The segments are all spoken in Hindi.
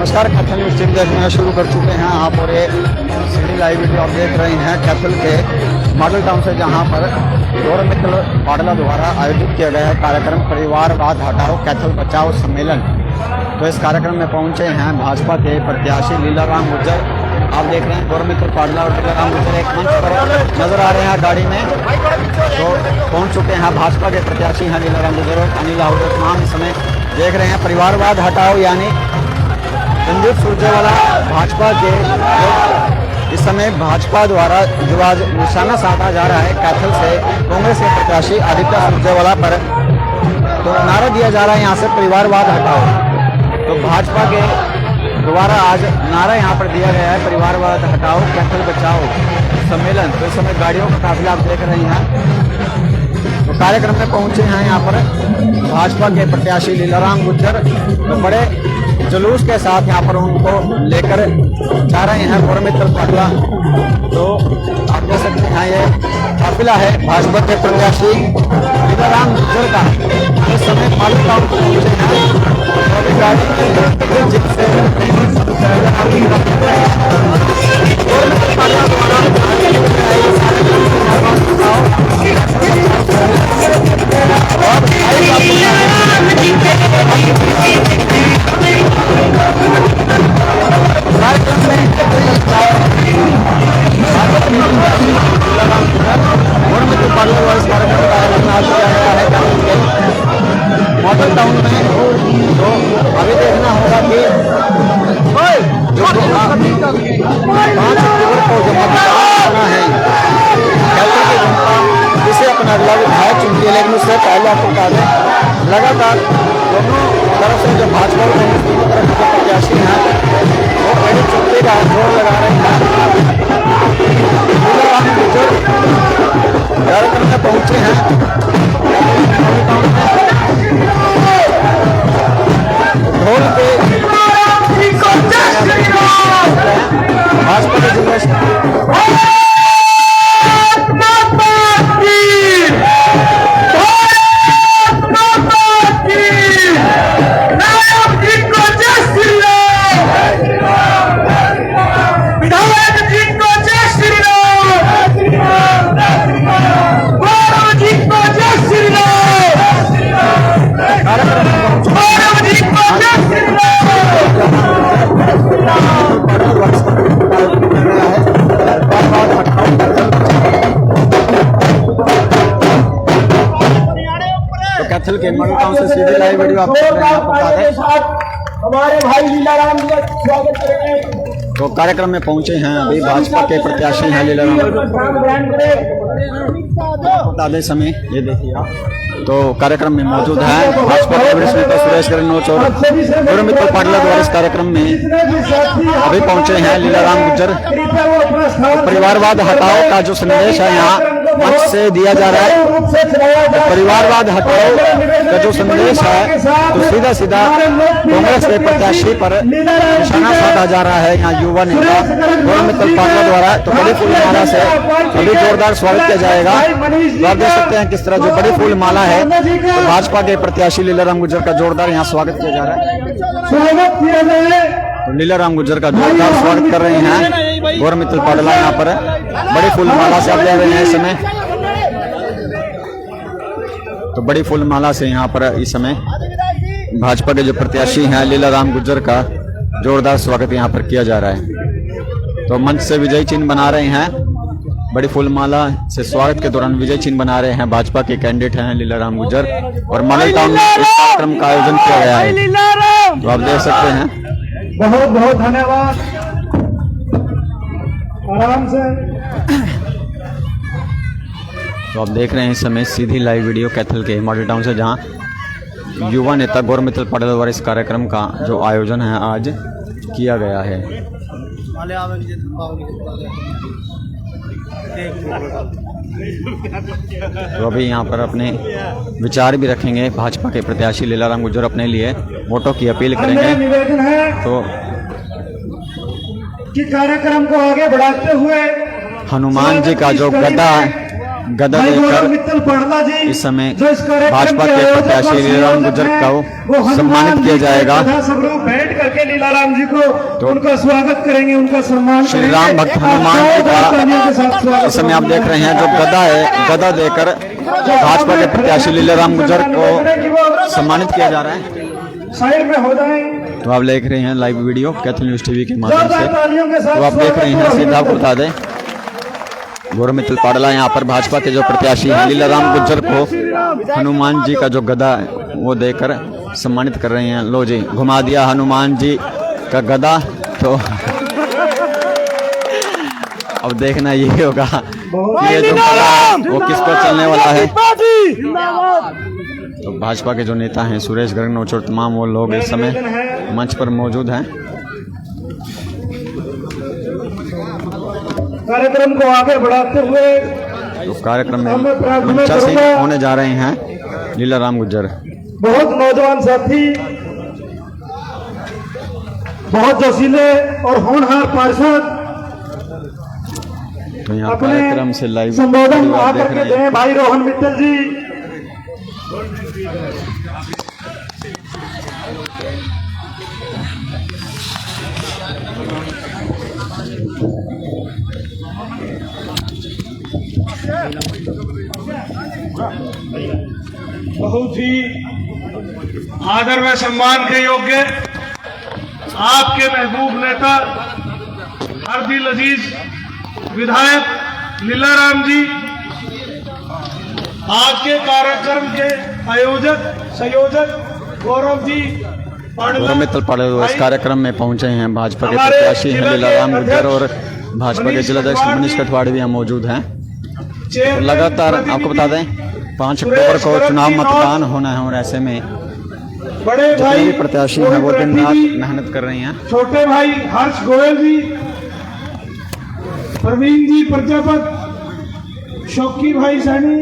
नमस्कार, कैथल न्यूज़ टीवी देखना शुरू कर चुके हैं। आप और ये सीधी लाइव वीडियो आप देख रहे हैं कैथल के मॉडल टाउन से, जहां पर गौरव मित्तल पाडला द्वारा आयोजित किया गया है कार्यक्रम परिवारवाद हटाओ कैथल बचाओ सम्मेलन। तो इस कार्यक्रम में पहुंचे हैं भाजपा के प्रत्याशी लीलाराम गुर्जर। आप देख रहे हैं गौरव मित्तल पाडला और लीलाराम गुर्जर एक मंच पर नजर आ रहे हैं गाड़ी में। तो पहुंच चुके हैं भाजपा के प्रत्याशी हैं लीलाराम गुर्जर और अनिल आहूजा। तमाम इस समय देख रहे हैं परिवारवाद हटाओ यानी रणदीप सुरजेवाला भाजपा के इस समय भाजपा द्वारा जो आज निशाना साधा जा रहा है कैथल से कांग्रेस के प्रत्याशी आदित्य सुरजेवाला पर, तो नारा दिया जा रहा है यहाँ से परिवारवाद हटाओ। तो भाजपा के द्वारा आज नारा यहाँ पर दिया गया है परिवारवाद हटाओ कैथल बचाओ सम्मेलन। तो इस समय गाड़ियों का काफिला आप देख रहे हैं। तो कार्यक्रम में पहुंचे हैं यहाँ पर भाजपा के प्रत्याशी लीलाराम गुर्जर। तो बड़े जुलूस के साथ यहाँ पर उनको लेकर जा रहे हैं गौरव मित्तल पाडला। तो आप देख सकते हैं ये काफिला है भाजपा के प्रत्याशी लीलाराम गुर्जर का। इस समय मॉडल टाउन पहुंचे हैं मॉडल टाउन में। तो अभी देखना होगा कि जो 5 अक्टूबर को जो मतदान होना है कैथल की जनता जिसे अपना अगला विधायक चुनती है, लेकिन उससे पहले आपको बता दें लगातार दोनों तरफ से जो भाजपा और कांग्रेस दोनों तरफ के प्रत्याशी हैं वो बड़ी चुनती का जोर लगा रहे हैं। लीलाराम गुर्जर कार्यक्रम में पहुंचे हैं ढोल पे भाजपा के जिम्मेदार कैथल के मॉडल टाउन से सीधी लाइव वीडियो आप देख रहे हैं। हमारे भाई लीलाराम जी का स्वागत करेंगे। तो कार्यक्रम में पहुंचे हैं अभी भाजपा के प्रत्याशी हैं लीलाराम। बता दें समय ये देखिए आप, तो कार्यक्रम में मौजूद है भाजपा के वरिष्ठ नेता सुरेश गहलोत और गौरव मित्तल पाडला द्वारा इस कार्यक्रम में अभी पहुंचे हैं लीलाराम गुर्जर। परिवारवाद हटाओ का जो संदेश है यहाँ मंच से दिया जा रहा है, तो परिवारवाद हटाओ का जो संदेश है तो सीधा सीधा कांग्रेस के प्रत्याशी पर निशाना साधा जा रहा है यहाँ युवा नेता गौरव मित्तल पाडला द्वारा। तो बड़ी फूल माला से अभी जोरदार स्वागत किया जाएगा। तो आप देख सकते हैं किस तरह जो बड़ी फूल माला है तो भाजपा के प्रत्याशी लीलाराम गुर्जर का जोरदार यहाँ स्वागत किया जा रहा है। तो लीलाराम गुर्जर का जोरदार स्वागत कर रहे हैं गौरव मित्तल पाडला यहाँ पर बड़ी फूल माला से आप ले रहे हैं इस समय। तो बड़ी फूल माला से यहाँ पर इस समय भाजपा के जो प्रत्याशी हैं लीलाराम गुर्जर का जोरदार स्वागत यहाँ पर किया जा रहा है। तो मंच से विजय चिन्ह बना रहे हैं, बड़ी फूल माला से स्वागत के दौरान विजय चिन्ह बना रहे हैं भाजपा के कैंडिडेट हैं लीलाराम गुर्जर। और मॉडल टाउन में इस कार्यक्रम का आयोजन किया गया है, तो आप देख सकते हैं। बहुत बहुत धन्यवाद। आराम से। तो आप देख रहे हैं इस समय सीधी लाइव वीडियो कैथल के मॉडल टाउन से, जहां युवा नेता गौरव मित्तल पाडला द्वारा इस कार्यक्रम का जो आयोजन है आज किया गया है। तो अभी यहाँ पर अपने विचार भी रखेंगे भाजपा के प्रत्याशी लीलाराम गुर्जर, अपने लिए वोटों की अपील करेंगे। निवेदन है तो कि कार्यक्रम को आगे बढ़ाते हुए हनुमान जी का जो गदा है गदा भाई देकर गौरव मित्तल पाड़ला जी इस समय जो इस कार्यक्रम भाजपा के आयोजक प्रत्याशी और लीलाराम संयोजक गुर्जर हैं, को वो सम्मानित हनुमान किया जी जाएगा। तथा सब लोग बैठ करके लीलाराम जी को तो उनका स्वागत करेंगे, उनका सम्मान श्री करेंगे। राम भक्त आप हनुमान जी जोरदार तालियों के साथ का स्वागत इस समय आप देख रहे हैं जो गदा है, गदा देकर भाजपा के प्रत्याशी लीलाराम गुर्जर को सम्मानित किया जा रहा है। साइड में हो जाए। तो आप देख रहे हैं live video Kaithal news TV के माध्यम जोरदार से। तालियों के साथ तो आप देख रहे हैं, स्वागत सीधा आपको बता दें, गौरव मित्तल पाड़ला यहाँ पर भाजपा के जो प्रत्याशी हैं लीलाराम गुर्जर को हनुमान जी का जो गदा है वो देकर सम्मानित कर रहे हैं। लो जी, घुमा दिया हनुमान जी का गदा। तो अब देखना ये होगा कि ये जो गदा है वो किस पर चलने वाला है। तो भाजपा के जो नेता हैं सुरेश गर्ग और तमाम वो लोग इस समय मंच पर मौजूद हैं। कार्यक्रम को आगे बढ़ाते हुए तो कार्यक्रम में मैं प्रार्थना मंचासीन करूंगा। होने जा रहे हैं लीलाराम गुर्जर। बहुत नौजवान साथी, बहुत जोशीले और होनहार पार्षद तो यहाँ अपने कार्यक्रम से लाइव संबोधन वीडियो आप आकर देख के रहे हैं। दें। भाई रोहन मित्तल जी बहुत ही आदर व सम्मान के योग्य आपके महबूब नेता हरदिल अजीज विधायक लीलाराम जी, आपके कार्यक्रम के आयोजक संयोजक गौरव जी गौरव मित्तल पाड़ला इस कार्यक्रम में पहुंचे हैं। भाजपा के हमारे प्रत्याशी हैं जिला के लीलाराम गुर्जर और अध्यक्ष भाजपा के मनीष जिलाध्यक्ष कटवाड़ मनीष जी, कटवाड़ भी यहाँ मौजूद हैं। चेयरमैन लगातार आपको बता दें 5 अक्टूबर को चुनाव मतदान होना है और ऐसे में बड़े जितने भाई भी प्रत्याशी हैं वो दिन रात मेहनत कर रहे हैं। छोटे भाई हर्ष गोयल जी, प्रवीण जी प्रजापत, शौकी भाई सैनी,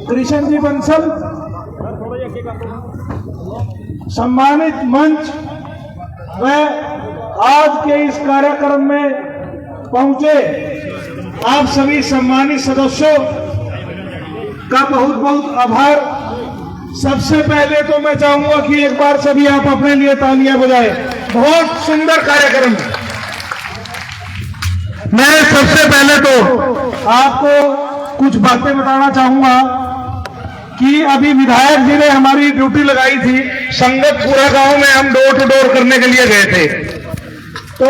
कृष्ण जी बंसल, सम्मानित मंच व आज के इस कार्यक्रम में पहुंचे आप सभी सम्मानित सदस्यों का बहुत बहुत आभार। सबसे पहले तो मैं चाहूंगा कि एक बार सभी आप अपने लिए तालियां बजाएं। बहुत सुंदर कार्यक्रम। मैं सबसे पहले तो आपको कुछ बातें बताना चाहूंगा कि अभी विधायक जी ने हमारी ड्यूटी लगाई थी। संगतपुरा गांव में हम डोर टू डोर करने के लिए गए थे, तो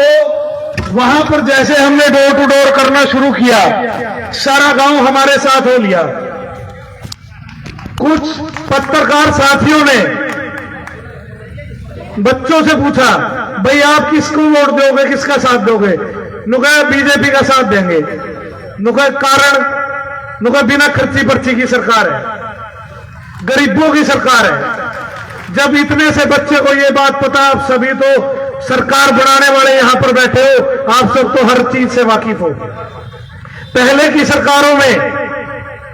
वहां पर जैसे हमने डोर टू डोर करना शुरू किया, सारा गांव हमारे साथ हो लिया। कुछ पत्रकार साथियों ने बच्चों से पूछा, भाई आप किसको वोट दोगे, किसका साथ दोगे? नुका बीजेपी का साथ देंगे। नुका कारण नुका बिना खर्ची पर्ची की सरकार है, गरीबों की सरकार है। जब इतने से बच्चे को ये बात पता, आप सभी तो सरकार बनाने वाले यहां पर बैठे हो, आप सब तो हर चीज से वाकिफ हो। पहले की सरकारों में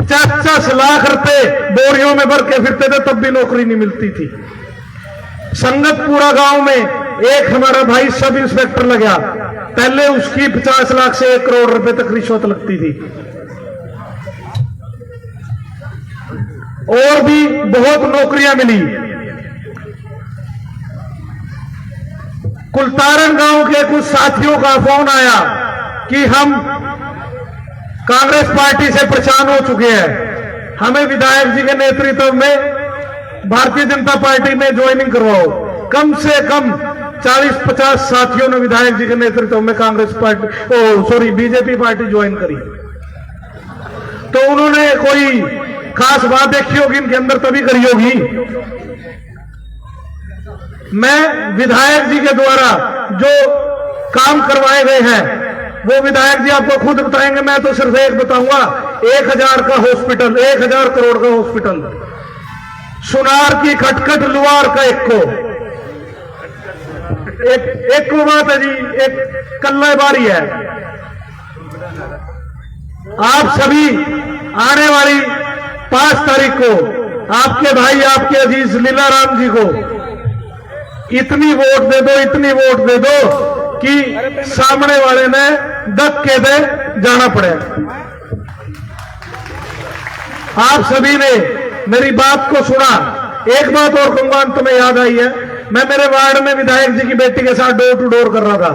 50 लाख रुपए बोरियों में भर के फिरते थे, तब भी नौकरी नहीं मिलती थी। संगतपुरा गांव में एक हमारा भाई सब इंस्पेक्टर लगा, पहले उसकी 50 लाख से 1 करोड़ रुपए तक रिश्वत लगती थी। और भी बहुत नौकरियां मिली। कुलतारन गांव के कुछ साथियों का फोन आया कि हम कांग्रेस पार्टी से परेशान हो चुके हैं, हमें विधायक जी के नेतृत्व में भारतीय जनता पार्टी में ज्वाइनिंग करवाओ। कम से कम 40-50 साथियों ने विधायक जी के नेतृत्व में Congress party BJP party join करी। तो उन्होंने कोई खास बात देखी होगी इनके अंदर, तभी करी होगी। मैं विधायक जी के द्वारा जो काम करवाए गए हैं वो विधायक जी आपको खुद बताएंगे, मैं तो सिर्फ एक बताऊंगा। 1000 का हॉस्पिटल, 1000 करोड़ का हॉस्पिटल, सुनार की खटखट लुआर का एक को बात है जी, एक कल्ला बारी है। आप सभी आने वाली 5 तारीख को आपके भाई, आपके अजीज लीलाराम जी को इतनी वोट दे दो, इतनी वोट दे दो कि सामने वाले ने धक्के दे जाना पड़े। आप सभी ने मेरी बात को सुना। एक बात और कहूंगा, अंत में याद आई है, मैं मेरे वार्ड में विधायक जी की बेटी के साथ डोर टू डोर कर रहा था,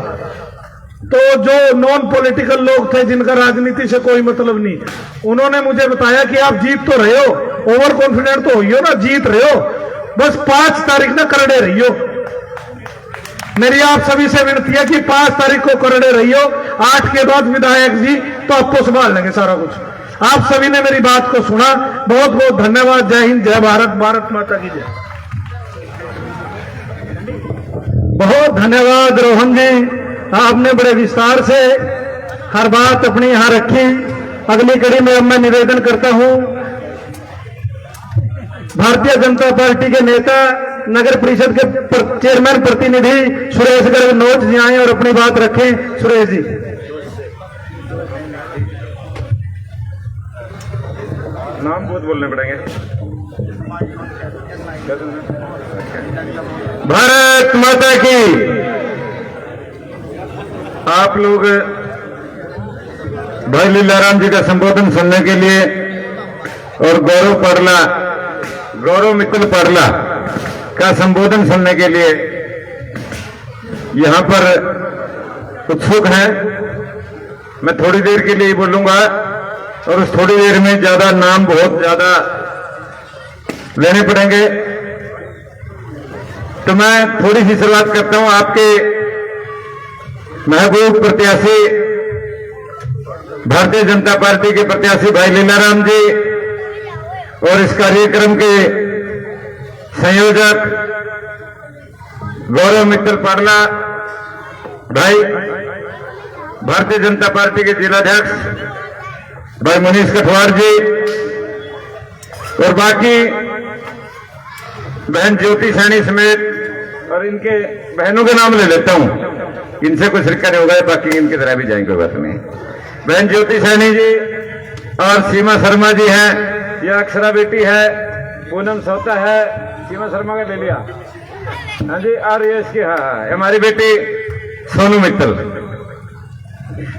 तो जो नॉन पॉलिटिकल लोग थे जिनका राजनीति से कोई मतलब नहीं, उन्होंने मुझे बताया कि आप जीत तो रहे हो, ओवर कॉन्फिडेंट तो हो ना, जीत रहे हो, बस 5 तारीख ना करड़े रहियो। मेरी आप सभी से विनती है कि 5 तारीख को करड़े रहियो, 8 के बाद विधायक जी तो आपको संभाल लेंगे सारा कुछ। आप सभी ने मेरी बात को सुना, बहुत बहुत धन्यवाद। जय हिंद, जय भारत, भारत माता की जय। बहुत धन्यवाद रोहन जी, आपने बड़े विस्तार से हर बात अपनी यहां रखी। अगली कड़ी में अब मैं निवेदन करता हूं, भारतीय जनता पार्टी के नेता नगर परिषद के चेयरमैन प्रतिनिधि सुरेश गर्ग नोट जी आए और अपनी बात रखें। सुरेश जी। नाम बहुत बोलने पड़ेंगे। भारत माता की। आप लोग भाई लीलाराम जी का संबोधन सुनने के लिए और गौरव मित्तल पाडला का संबोधन सुनने के लिए यहां पर उत्सुक हैं। मैं थोड़ी देर के लिए बोलूंगा और उस थोड़ी देर में ज्यादा नाम बहुत ज्यादा लेने पड़ेंगे, तो मैं थोड़ी सी शुरुआत करता हूं। आपके महबूब प्रत्याशी भारतीय जनता पार्टी के प्रत्याशी भाई लीलाराम जी और इस कार्यक्रम के संयोजक गौरव मित्तल पाडला भाई, भारतीय जनता पार्टी के जिलाध्यक्ष भाई मनीष कठवार जी और बाकी बहन ज्योति सैनी समेत, और इनके बहनों के नाम ले लेता हूं, इनसे कोई शिरका नहीं होगा, बाकी इनकी तरह भी जाएंगे, कोई बात नहीं। बहन ज्योति सैनी जी और सीमा शर्मा जी हैं, यह अक्षरा बेटी है, पूनम सोता है, सीमा शर्मा का ले लिया, हाँ जी, और ये इसकी हाँ हमारी बेटी सोनू मित्तल।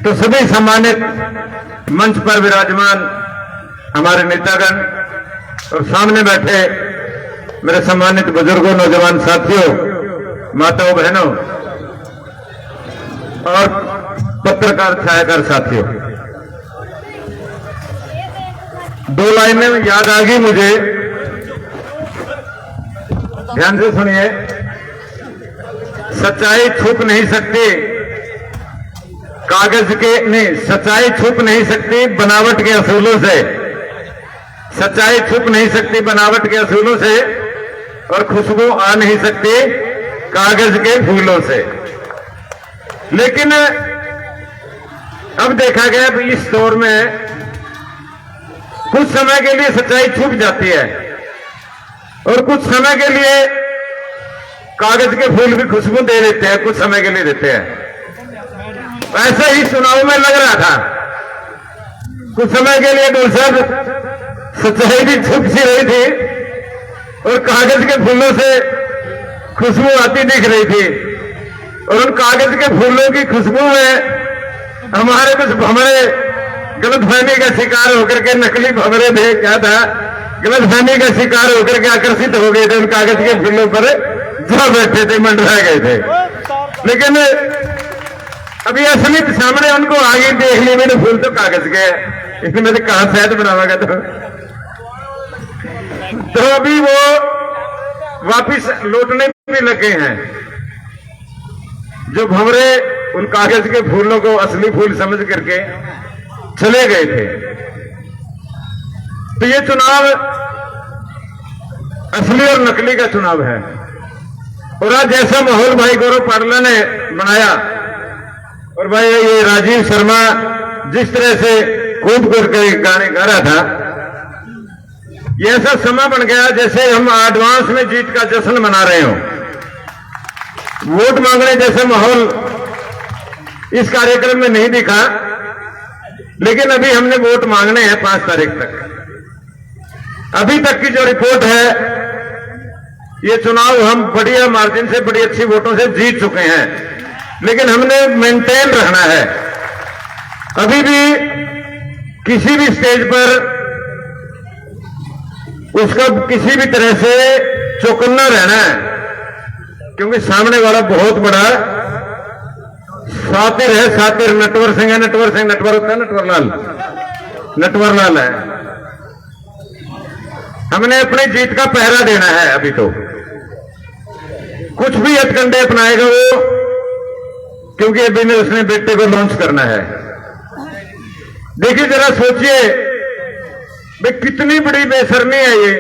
तो सभी सम्मानित मंच पर विराजमान हमारे नेतागण और सामने बैठे मेरे सम्मानित बुजुर्गों, नौजवान साथियों, माताओं, बहनों और पत्रकार छायाकार साथियों, 2 लाइनें याद आ गई मुझे, ध्यान से सुनिए। सच्चाई छुप नहीं सकती कागज के, नहीं, सच्चाई छुप नहीं सकती बनावट के असूलों से, सच्चाई छुप नहीं सकती बनावट के असूलों से, और खुशबू आ नहीं सकती कागज के फूलों से। लेकिन अब देखा गया कि इस दौर में कुछ समय के लिए सच्चाई छुप जाती है और कुछ समय के लिए कागज के फूल भी खुशबू दे देते हैं, कुछ समय के लिए देते हैं। ऐसा ही चुनाव में लग रहा था, कुछ समय के लिए डोल साहब सच्चाई भी छुप सी रही थी और कागज के फूलों से खुशबू आती दिख रही थी, और उन कागज के फूलों की खुशबू में हमारे कुछ भंवरे गलतफहमी का शिकार होकर के, नकली भंवरे थे, क्या था, गलतफहमी का शिकार होकर के आकर्षित हो गए थे, उन कागज के फूलों पर जा बैठे थे, मंडरा गए थे। लेकिन अभी असली सामने उनको आगे देख लिया, मैंने फूल तो कागज के है, इसमें तो कहां शहद बनावागा। तो अभी वो वापिस लौटने भी लगे हैं। जो भंवरे उन कागज के फूलों को असली फूल समझ करके चले गए थे। तो ये चुनाव असली और नकली का चुनाव है, और आज जैसा माहौल भाई गौरव पाडला ने बनाया, और भाई ये राजीव शर्मा जिस तरह से कूद कूद के गाने गा रहा था, ये ऐसा समय बन गया जैसे हम एडवांस में जीत का जश्न मना रहे हो। वोट मांगने जैसा माहौल इस कार्यक्रम में नहीं दिखा, लेकिन अभी हमने वोट मांगने हैं 5 तारीख तक। अभी तक की जो रिपोर्ट है, ये चुनाव हम बढ़िया मार्जिन से, बड़ी अच्छी वोटों से जीत चुके हैं, लेकिन हमने मेंटेन रखना है। अभी भी किसी भी स्टेज पर उसका किसी भी तरह से चौकन्ना रहना है, क्योंकि सामने वाला बहुत बड़ा सातिर है। सातिर नटवर सिंह है। नटवर सिंह नटवर होता है, नटवर लाल है। हमने अपनी जीत का पहरा देना है। अभी तो कुछ भी हथकंडे अपनाएगा वो, क्योंकि अभी ने उसने बेटे को लॉन्च करना है। देखिए जरा सोचिए भाई कितनी बड़ी बेशर्मी है ये।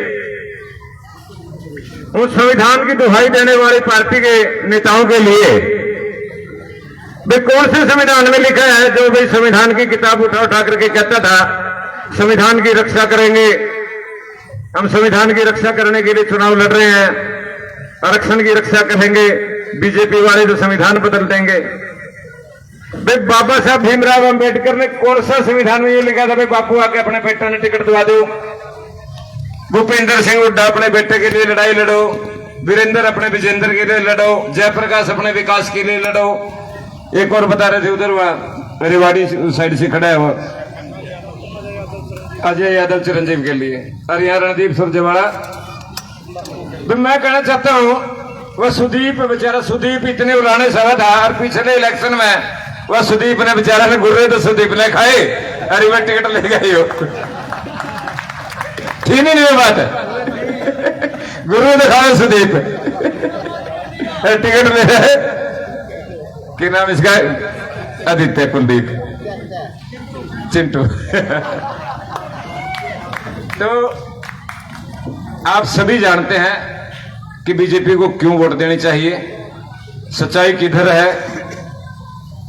उस संविधान की दुहाई देने वाली पार्टी के नेताओं के लिए भाई कौन से संविधान में लिखा है जो भाई संविधान की किताब उठा उठा करके कहता था संविधान की रक्षा करेंगे, हम संविधान की रक्षा करने के लिए चुनाव लड़ रहे हैं, आरक्षण की रक्षा करेंगे, बीजेपी वाले तो संविधान बदल देंगे। भाई बाबा साहब भीमराव अंबेडकर ने कौन सा संविधान में ये लिखा था भाई बापू आके अपने बेटा ने टिकट दिवा दो, भूपेंद्र सिंह हुड्डा अपने बेटे के लिए लड़ाई लड़ो, वीरेंद्र अपने विजेंद्र के लिए लड़ो, जयप्रकाश अपने विकास के लिए लड़ो। एक और बता रहे थे उधर वहां रेवाड़ी साइड से खड़ा है वो अजय यादव चिरंजीव के लिए, और यहाँ रणदीप सुरजेवाला। मैं कहना चाहता हूं वह सुदीप बेचारा, सुदीप इतने उड़ाने सवा था और पिछले इलेक्शन में वह सुदीप ने बेचारा ने गुर्रे तो सुदीप ने खाए, अरे वह टिकट ले गई हो। ठीक नहीं ये बात है, गुरु दिखाओ सुदीप टिकट ले रहे। क्या नाम इसका? आदित्य कुलदीप चिंटू। तो आप सभी जानते हैं कि बीजेपी को क्यों वोट देनी चाहिए, सच्चाई किधर है,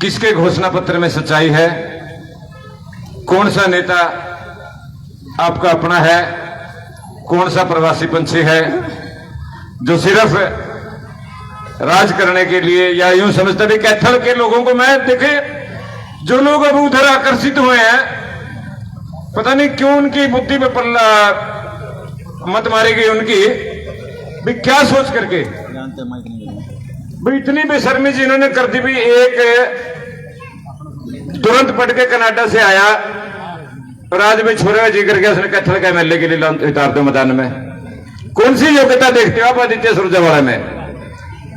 किसके घोषणा पत्र में सच्चाई है, कौन सा नेता आपका अपना है, कौन सा प्रवासी पंछी है जो सिर्फ राज करने के लिए, या यूं समझते भी कैथल के लोगों को, मैं देखे जो लोग अब उधर आकर्षित हुए हैं, पता नहीं क्यों उनकी बुद्धि में पल्ला मत मारी गई उनकी भी, क्या सोच करके भाई इतनी बेशर्मी जी इन्होंने कर दी भी। एक तुरंत पढ़ के कनाडा से आया और आज भाई छोरे जी करके उसने कैथल का एमएलए के लिए उतार दो मैदान में। कौन सी योग्यता देखते हो आप आदित्य सुरजेवाला में?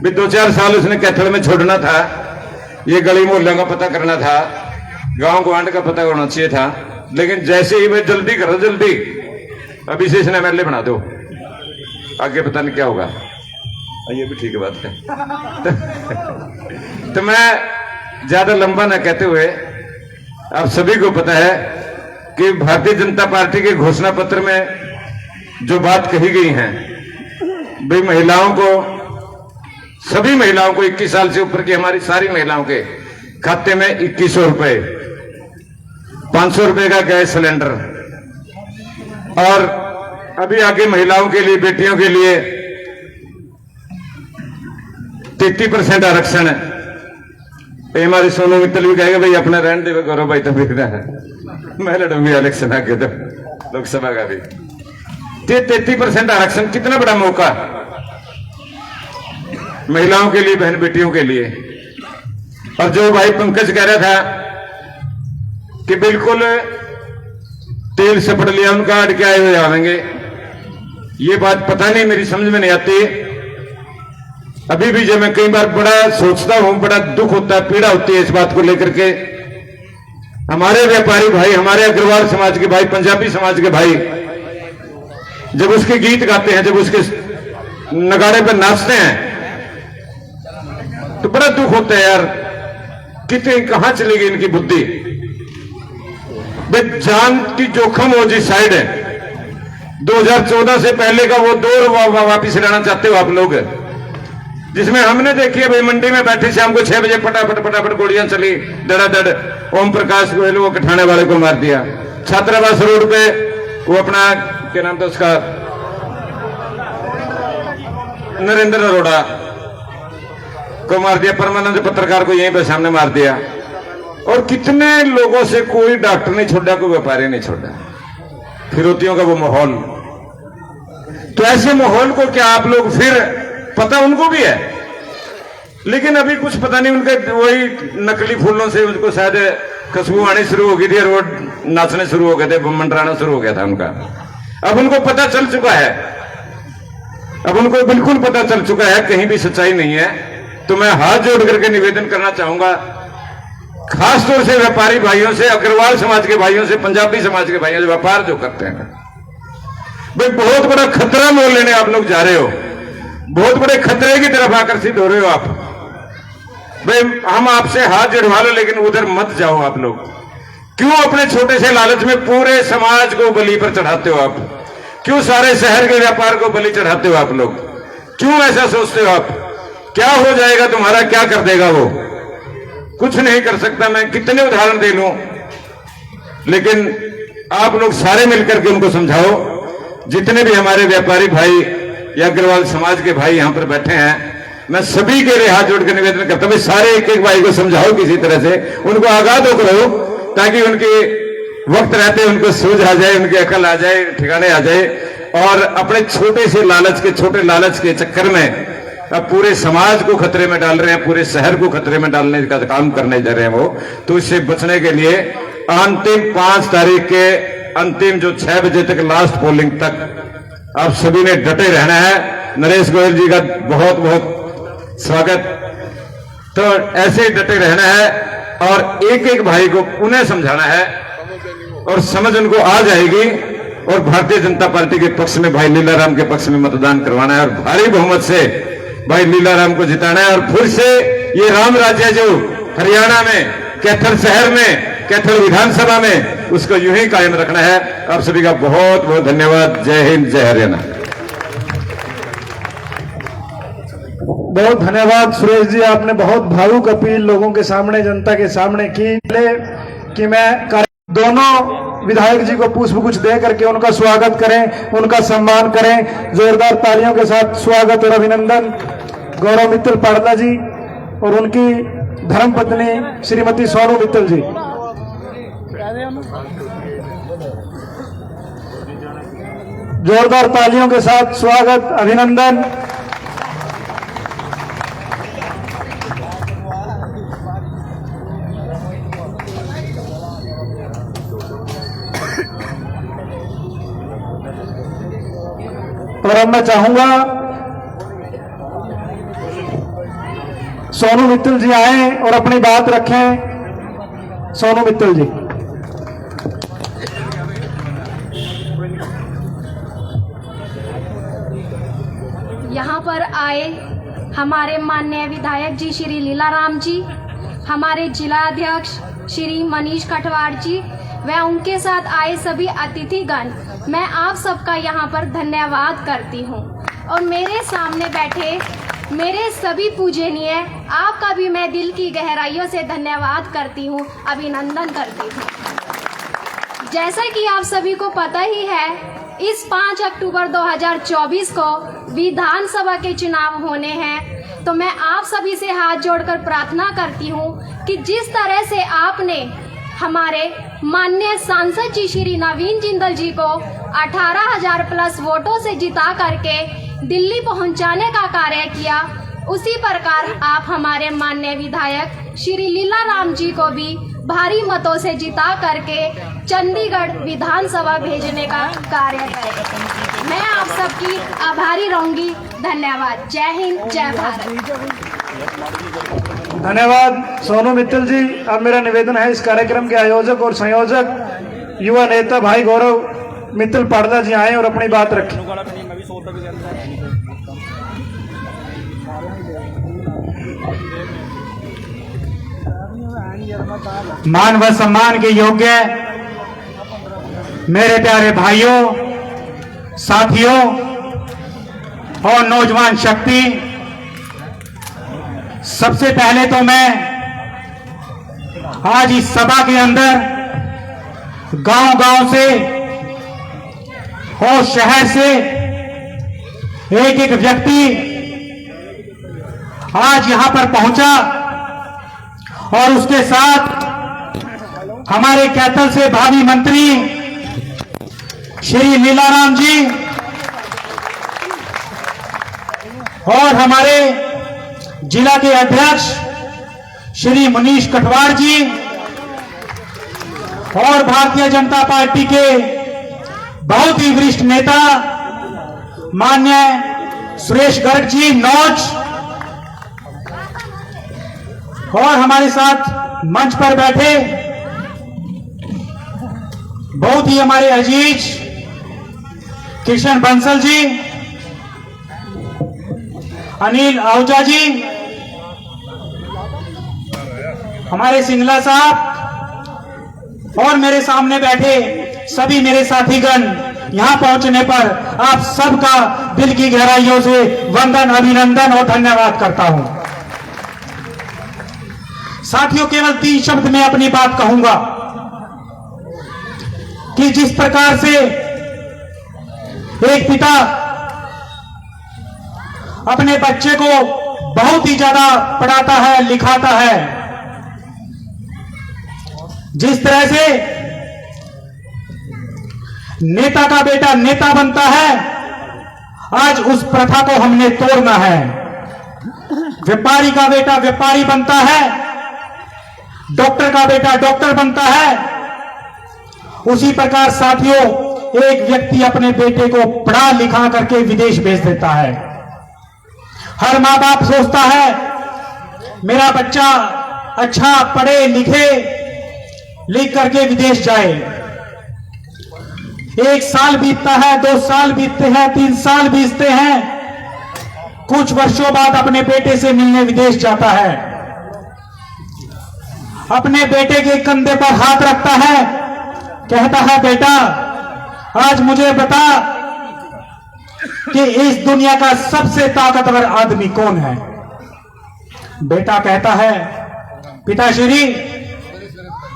भी 2-4 साल उसने कैथल में छोड़ना था, ये गली मोहल्ले का पता करना था, गांव गवांड का पता होना चाहिए था, लेकिन जैसे ही भाई जल्दी करो जल्दी, अभी से इसने एमएलए बना दो, आगे पता नहीं क्या होगा। ये भी ठीक बात है। तो मैं ज्यादा लंबा ना कहते हुए, आप सभी को पता है कि भारतीय जनता पार्टी के घोषणा पत्र में जो बात कही गई है भाई महिलाओं को, सभी महिलाओं को 21 साल से ऊपर की हमारी सारी महिलाओं के खाते में 2100 रुपए, 500 रुपए का गैस सिलेंडर, और अभी आगे महिलाओं के लिए, बेटियों के लिए 33% आरक्षण है। हमारी सोनू मित्तल भी कहेगा भाई अपना रहन दे गौरव भाई, तो बिकना है, मैं लड़ूंगी इलेक्शन आगे तो लोकसभा का भी। 33% आरक्षण कितना बड़ा मौका महिलाओं के लिए, बहन बेटियों के लिए। और जो भाई पंकज कह रहा था कि बिल्कुल तेल से पड़ लिया उनका, अड़के आए हुए आवेंगे, ये बात पता नहीं मेरी समझ में नहीं आती। अभी भी जब मैं कई बार बड़ा सोचता हूं, बड़ा दुख होता है, पीड़ा होती है इस बात को लेकर के। हमारे व्यापारी भाई, हमारे अग्रवाल समाज के भाई, पंजाबी समाज के भाई जब उसके गीत गाते हैं, जब उसके नगाड़े पर नाचते हैं, तो बड़ा दुख होता है यार, कितनी कहां चली गई इनकी बुद्धि। जान की जोखिम हो जिस साइड है, 2014 से पहले का वो दौर वापिस लाना चाहते हो आप लोग, जिसमें हमने देखी है भाई मंडी में बैठे शाम को 6 बजे फटाफट गोलियां चली धड़ाधड़, ओम प्रकाश गोयल वो कठाने वाले को मार दिया, छात्रावास रोड पे वो अपना क्या नाम था उसका, नरेंद्र अरोड़ा को मार दिया, परमानंद पत्रकार को यहीं पे सामने मार दिया। और कितने लोगों से कोई डॉक्टर नहीं छोड़ा, कोई व्यापारी नहीं छोड़ा, फिरौतियों का वो माहौल। तो ऐसे माहौल को क्या आप लोग, फिर पता उनको भी है, लेकिन अभी कुछ पता नहीं, उनके वही नकली फूलों से उनको शायद खुशबू आनी शुरू हो गई थी और वो नाचने शुरू हो गए थे, मंडराना शुरू हो गया था उनका। अब उनको पता चल चुका है, अब उनको बिल्कुल पता चल चुका है कहीं भी सच्चाई नहीं है। तो मैं हाथ जोड़ करके निवेदन करना चाहूंगा खासतौर से व्यापारी भाइयों से, अग्रवाल समाज के भाइयों से, पंजाबी समाज के भाइयों से, व्यापार जो करते हैं भाई, बहुत बड़ा खतरा मोल लेने आप लोग जा रहे हो, बहुत बड़े खतरे की तरफ आकर्षित हो रहे हो आप। भाई हम आपसे हाथ जोड़वा लो, लेकिन उधर मत जाओ आप लोग। क्यों अपने छोटे से लालच में पूरे समाज को बलि पर चढ़ाते हो आप? क्यों सारे शहर के व्यापार को बलि चढ़ाते हो आप लोग? क्यों ऐसा सोचते हो आप? क्या हो जाएगा तुम्हारा, क्या कर देगा वो? कुछ नहीं कर सकता। मैं कितने उदाहरण दे लूं, लेकिन आप लोग सारे मिलकर के उनको समझाओ। जितने भी हमारे व्यापारी भाई या अग्रवाल समाज के भाई यहां पर बैठे हैं, मैं सभी के लिए हाथ जोड़ कर निवेदन करता हूं, सारे एक एक भाई को समझाओ किसी तरह से, उनको आगाह तो करो, ताकि उनके वक्त रहते उनको सूझ आ जाए, उनकी अकल आ जाए, ठिकाने आ जाए, और अपने छोटे से लालच के, छोटे लालच के चक्कर में अब पूरे समाज को खतरे में डाल रहे हैं, पूरे शहर को खतरे में डालने का काम करने जा रहे हैं वो। तो इससे बचने के लिए अंतिम 5 तारीख के अंतिम जो 6 बजे तक लास्ट पोलिंग तक आप सभी ने डटे रहना है। नरेश गोयल जी का बहुत बहुत स्वागत। तो ऐसे ही डटे रहना है और एक एक भाई को उन्हें समझाना है और समझ उनको आ जाएगी, और भारतीय जनता पार्टी के पक्ष में भाई लीलाराम के पक्ष में मतदान करवाना है और भारी बहुमत से भाई लीलाराम को जिताना है। और फिर से ये राम राज्य जो हरियाणा में कैथल शहर में, कैथल विधानसभा में, उसको यूं ही कायम रखना है। आप सभी का बहुत बहुत धन्यवाद। जय हिंद, जय हरियाणा। बहुत धन्यवाद सुरेश जी, आपने बहुत भावुक अपील लोगों के सामने, जनता के सामने की कि मैं दोनों विधायक जी को पुष्पगुच्छ दे करके उनका स्वागत करें, उनका सम्मान करें। जोरदार तालियों के साथ स्वागत और अभिनंदन गौरव मित्तल पाड़ला जी और उनकी धर्मपत्नी श्रीमती सोनू मित्तल जी। जोरदार तालियों के साथ स्वागत, अभिनंदन। और अब मैं चाहूंगा सोनू मित्तल जी आए और अपनी बात रखें। सोनू मित्तल जी। यहाँ पर आए हमारे माननीय विधायक जी श्री लीलाराम जी, हमारे जिला अध्यक्ष श्री मनीष कटवाड़ जी व उनके साथ आए सभी अतिथिगण, मैं आप सबका यहाँ पर धन्यवाद करती हूँ। और मेरे सामने बैठे मेरे सभी पूजनीय, आपका भी मैं दिल की गहराइयों से धन्यवाद करती हूँ, अभिनंदन करती हूँ। जैसा कि आप सभी को पता ही है, इस 5 अक्टूबर 2024 को विधानसभा के चुनाव होने हैं। तो मैं आप सभी से हाथ जोड़कर प्रार्थना करती हूँ कि जिस तरह से आपने हमारे माननीय सांसद जी श्री नवीन जिंदल जी को 18,000 प्लस वोटों से जिता करके दिल्ली पहुंचाने का कार्य किया, उसी प्रकार आप हमारे माननीय विधायक श्री लीलाराम जी को भी भारी मतों से जिता करके चंडीगढ़ विधानसभा भेजने का कार्य करें। मैं आप सबकी आभारी रहूंगी। धन्यवाद। जय हिंद, जय भारत। धन्यवाद सोनू मित्तल जी। अब मेरा निवेदन है, इस कार्यक्रम के आयोजक और संयोजक युवा नेता भाई गौरव मित्तल पाड़ला जी आए और अपनी बात रखें। मान व सम्मान के योग्य मेरे प्यारे भाइयों, साथियों और नौजवान शक्ति, सबसे पहले तो मैं आज इस सभा के अंदर गांव-गांव से और शहर से एक एक व्यक्ति आज यहां पर पहुंचा और उसके साथ हमारे कैथल से भावी मंत्री श्री लीलाराम जी और हमारे जिला के अध्यक्ष श्री मनीष कटवाड़ जी और भारतीय जनता पार्टी के बहुत ही वरिष्ठ नेता मान्य सुरेश गर्ग जी नौज, और हमारे साथ मंच पर बैठे बहुत ही हमारे अजीज किशन बंसल जी, अनिल आहूजा जी, हमारे सिंगला साहब, और मेरे सामने बैठे सभी मेरे साथीगण, यहां पहुंचने पर आप सबका दिल की गहराइयों से वंदन, अभिनंदन और धन्यवाद करता हूं। साथियों, केवल 3 शब्द में अपनी बात कहूंगा कि जिस प्रकार से एक पिता अपने बच्चे को बहुत ही ज्यादा पढ़ाता है, लिखाता है, जिस तरह से नेता का बेटा नेता बनता है, आज उस प्रथा को हमने तोड़ना है। व्यापारी का बेटा व्यापारी बनता है, डॉक्टर का बेटा डॉक्टर बनता है, उसी प्रकार साथियों एक व्यक्ति अपने बेटे को पढ़ा लिखा करके विदेश भेज देता है। हर मां बाप सोचता है मेरा बच्चा अच्छा पढ़े लिखे, लिख करके विदेश जाए। 1 साल बीतता है, 2 साल बीतते हैं, 3 साल बीतते हैं, कुछ वर्षों बाद अपने बेटे से मिलने विदेश जाता है, अपने बेटे के कंधे पर हाथ रखता है, कहता है बेटा आज मुझे बता कि इस दुनिया का सबसे ताकतवर आदमी कौन है। बेटा कहता है पिताश्री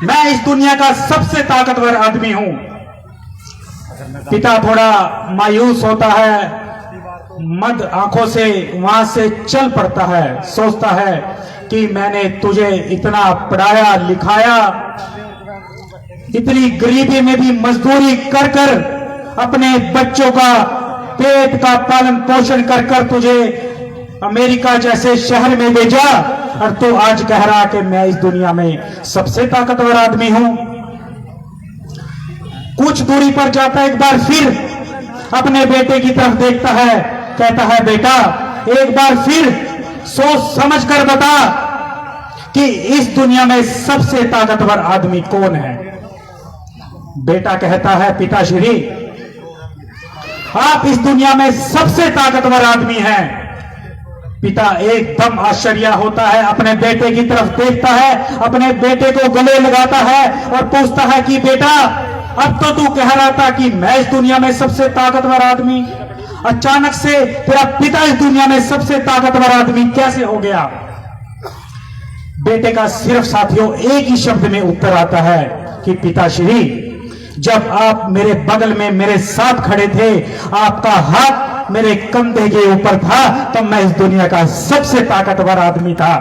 मैं इस दुनिया का सबसे ताकतवर आदमी हूं। पिता थोड़ा मायूस होता है, मद आंखों से वहां से चल पड़ता है, सोचता है कि मैंने तुझे इतना पढ़ाया लिखाया, इतनी गरीबी में भी मजदूरी कर कर अपने बच्चों का पेट का पालन पोषण कर कर तुझे अमेरिका जैसे शहर में भेजा, और तू आज कह रहा कि मैं इस दुनिया में सबसे ताकतवर आदमी हूं। कुछ दूरी पर जाता है, एक बार फिर अपने बेटे की तरफ देखता है, कहता है बेटा एक बार फिर सोच समझ कर बता कि इस दुनिया में सबसे ताकतवर आदमी कौन है। बेटा कहता है पिताश्री आप इस दुनिया में सबसे ताकतवर आदमी हैं। पिता एकदम आश्चर्य होता है, अपने बेटे की तरफ देखता है, अपने बेटे को गले लगाता है और पूछता है कि बेटा अब तो तू कह रहा था कि मैं इस दुनिया में सबसे ताकतवर आदमी, अचानक से तेरा पिता इस दुनिया में सबसे ताकतवर आदमी कैसे हो गया। बेटे का सिर्फ साथियों एक ही शब्द में उत्तर आता है कि पिताश्री जब आप मेरे बगल में मेरे साथ खड़े थे, आपका हाथ मेरे कंधे के ऊपर था, तब मैं इस दुनिया का सबसे ताकतवर आदमी था।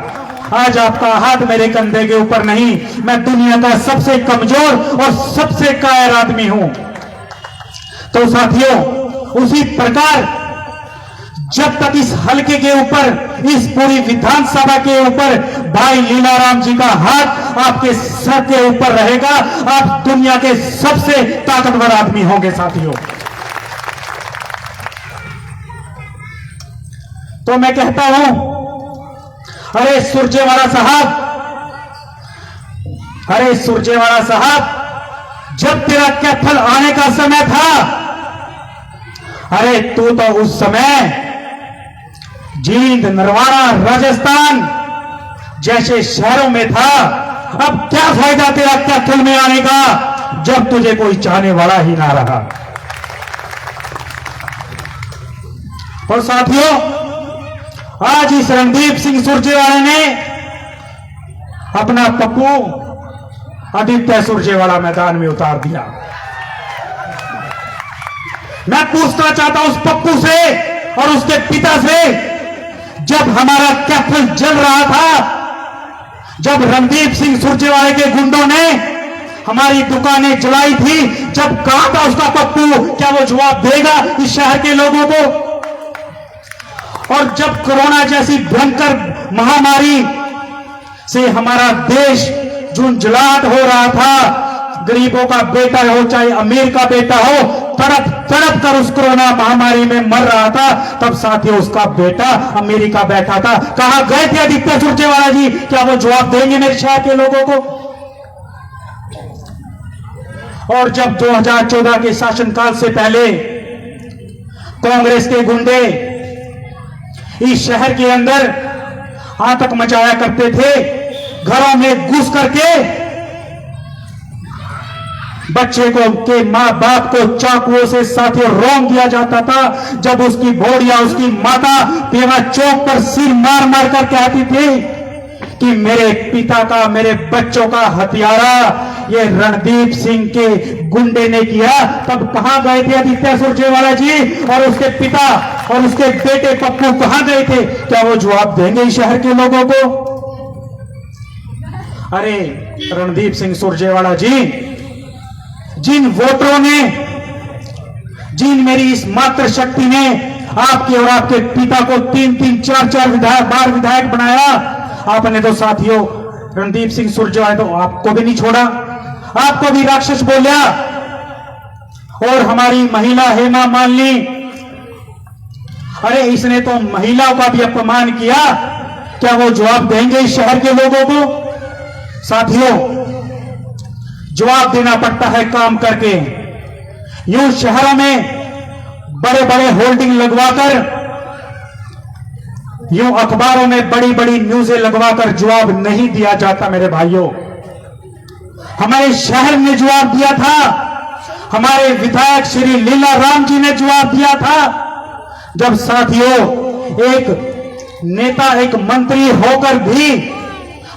आज आपका हाथ मेरे कंधे के ऊपर नहीं, मैं दुनिया का सबसे कमजोर और सबसे कायर आदमी हूं। तो साथियों उसी प्रकार जब तक इस हलके के ऊपर, इस पूरी विधानसभा के ऊपर भाई लीलाराम जी का हाथ आपके सर के ऊपर रहेगा, आप दुनिया के सबसे ताकतवर आदमी होंगे। साथियों तो मैं कहता हूं अरे सुरजेवाला साहब, अरे सुरजेवाला साहब जब तेरा कैथल आने का समय था, अरे तू तो उस समय जींद, नरवाड़ा, राजस्थान जैसे शहरों में था। अब क्या फायदा तेरा कैथल में आने का जब तुझे कोई चाहने वाला ही ना रहा। और साथियों आज इस रणदीप सिंह सुरजेवाला ने अपना पप्पू आदित्य सुरजेवाला मैदान में उतार दिया। मैं पूछना चाहता हूं उस पप्पू से और उसके पिता से, जब हमारा कैथल जल रहा था, जब रणदीप सिंह सुरजेवाला के गुंडों ने हमारी दुकानें जलाई थी, जब कहा था उसका पप्पू, क्या वो जवाब देगा इस शहर के लोगों को? और जब कोरोना जैसी भयंकर महामारी से हमारा देश झुंझलाहट हो रहा था, गरीबों का बेटा हो चाहे अमीर का बेटा हो, तड़प तड़प कर उस कोरोना महामारी में मर रहा था, तब साथियों उसका बेटा अमेरिका बैठा था। कहां गए थे आदित्य सुरजेवाला जी? क्या वो जवाब देंगे मेरे शहर के लोगों को? और जब 2014 के शासनकाल से पहले कांग्रेस के गुंडे इस शहर के अंदर आतंक मचाया करते थे, घरों में घुस करके बच्चे को के मां बाप को चाकुओं से साथियों रौंद दिया जाता था। जब उसकी भोड़िया उसकी माता पेवा चौक पर सिर मार मार कर कहती थी कि मेरे पिता का मेरे बच्चों का हत्यारा ये रणदीप सिंह के गुंडे ने किया, तब कहां गए थे आदित्य सुरजेवाला जी और उसके पिता और उसके बेटे पप्पू कहां गए थे? क्या वो जवाब देंगे इस शहर के लोगों को? अरे रणदीप सिंह सुरजेवाला जी, जिन वोटरों ने, जिन मेरी इस मात्र शक्ति ने आपके और आपके पिता को 3-3, 4-4 बार विधायक बनाया, आपने तो साथियों रणदीप सिंह सुरजेवाला तो आपको भी नहीं छोड़ा, आपको भी राक्षस बोला। और हमारी महिला हेमा मालिनी, अरे इसने तो महिलाओं का भी अपमान किया। क्या वो जवाब देंगे इस शहर के लोगों को? साथियों जवाब देना पड़ता है काम करके। यूं शहरों में बड़े बड़े होल्डिंग लगवाकर, यूं अखबारों में बड़ी बड़ी न्यूज़ें लगवाकर जवाब नहीं दिया जाता मेरे भाइयों। हमारे शहर ने जवाब दिया था, हमारे विधायक श्री लीला राम जी ने जवाब दिया था। जब साथियों एक नेता एक मंत्री होकर भी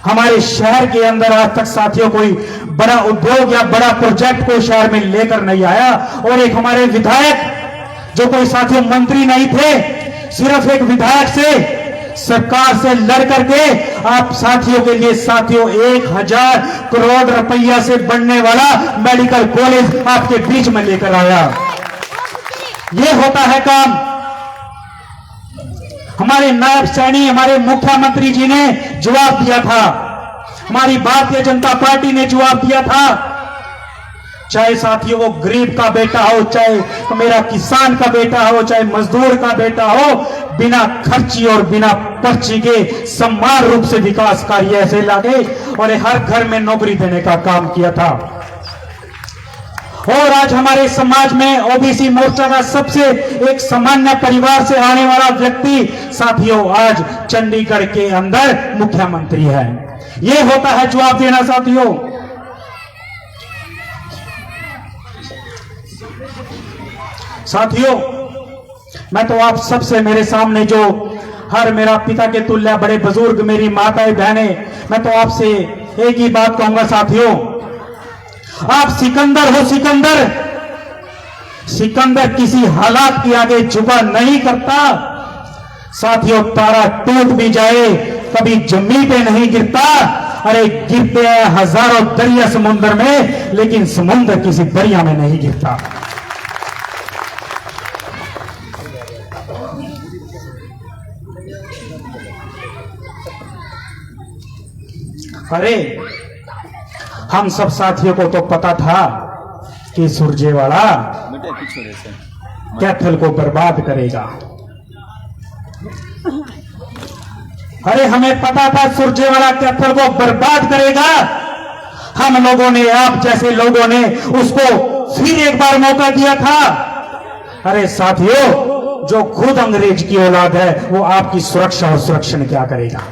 हमारे शहर के अंदर आज तक साथियों कोई बड़ा उद्योग या बड़ा प्रोजेक्ट को शहर में लेकर नहीं आया, और एक हमारे विधायक जो कोई साथियों मंत्री नहीं थे, सिर्फ एक विधायक से सरकार से लड़ करके आप साथियों के लिए साथियों 1000 करोड़ रुपया से बनने वाला मेडिकल कॉलेज आपके बीच में लेकर आया। ये होता है काम। हमारे नायब सैनी हमारे मुख्यमंत्री जी ने जवाब दिया था, हमारी भारतीय जनता पार्टी ने जवाब दिया था। चाहे साथियों वो गरीब का बेटा हो, चाहे मेरा किसान का बेटा हो, चाहे मजदूर का बेटा हो, बिना खर्ची और बिना पर्ची के समान रूप से विकास कार्य ऐसे लागे और हर घर में नौकरी देने का काम किया था। और आज हमारे समाज में ओबीसी मोर्चा का सबसे एक सामान्य परिवार से आने वाला व्यक्ति साथियों आज चंडीगढ़ के अंदर मुख्यमंत्री है। यह होता है जवाब देना साथियों। साथियों मैं तो आप सबसे मेरे सामने जो हर मेरा पिता के तुल्य बड़े बुजुर्ग मेरी माताएं बहनें, मैं तो आपसे एक ही बात कहूंगा साथियों, आप सिकंदर हो। सिकंदर सिकंदर किसी हालात के आगे झुका नहीं करता साथियों। तारा टूट भी जाए कभी जमीन पे नहीं गिरता। अरे गिरते हैं हजारों दरिया समुद्र में, लेकिन समुद्र किसी दरिया में नहीं गिरता। अरे हम सब साथियों को तो पता था कि सुरजेवाला कैथल को बर्बाद करेगा। अरे हमें पता था सुरजेवाला कैथल को बर्बाद करेगा। हम लोगों ने, आप जैसे लोगों ने उसको फिर एक बार मौका दिया था। अरे साथियों जो खुद अंग्रेज की औलाद है वो आपकी सुरक्षा और सुरक्षण क्या करेगा?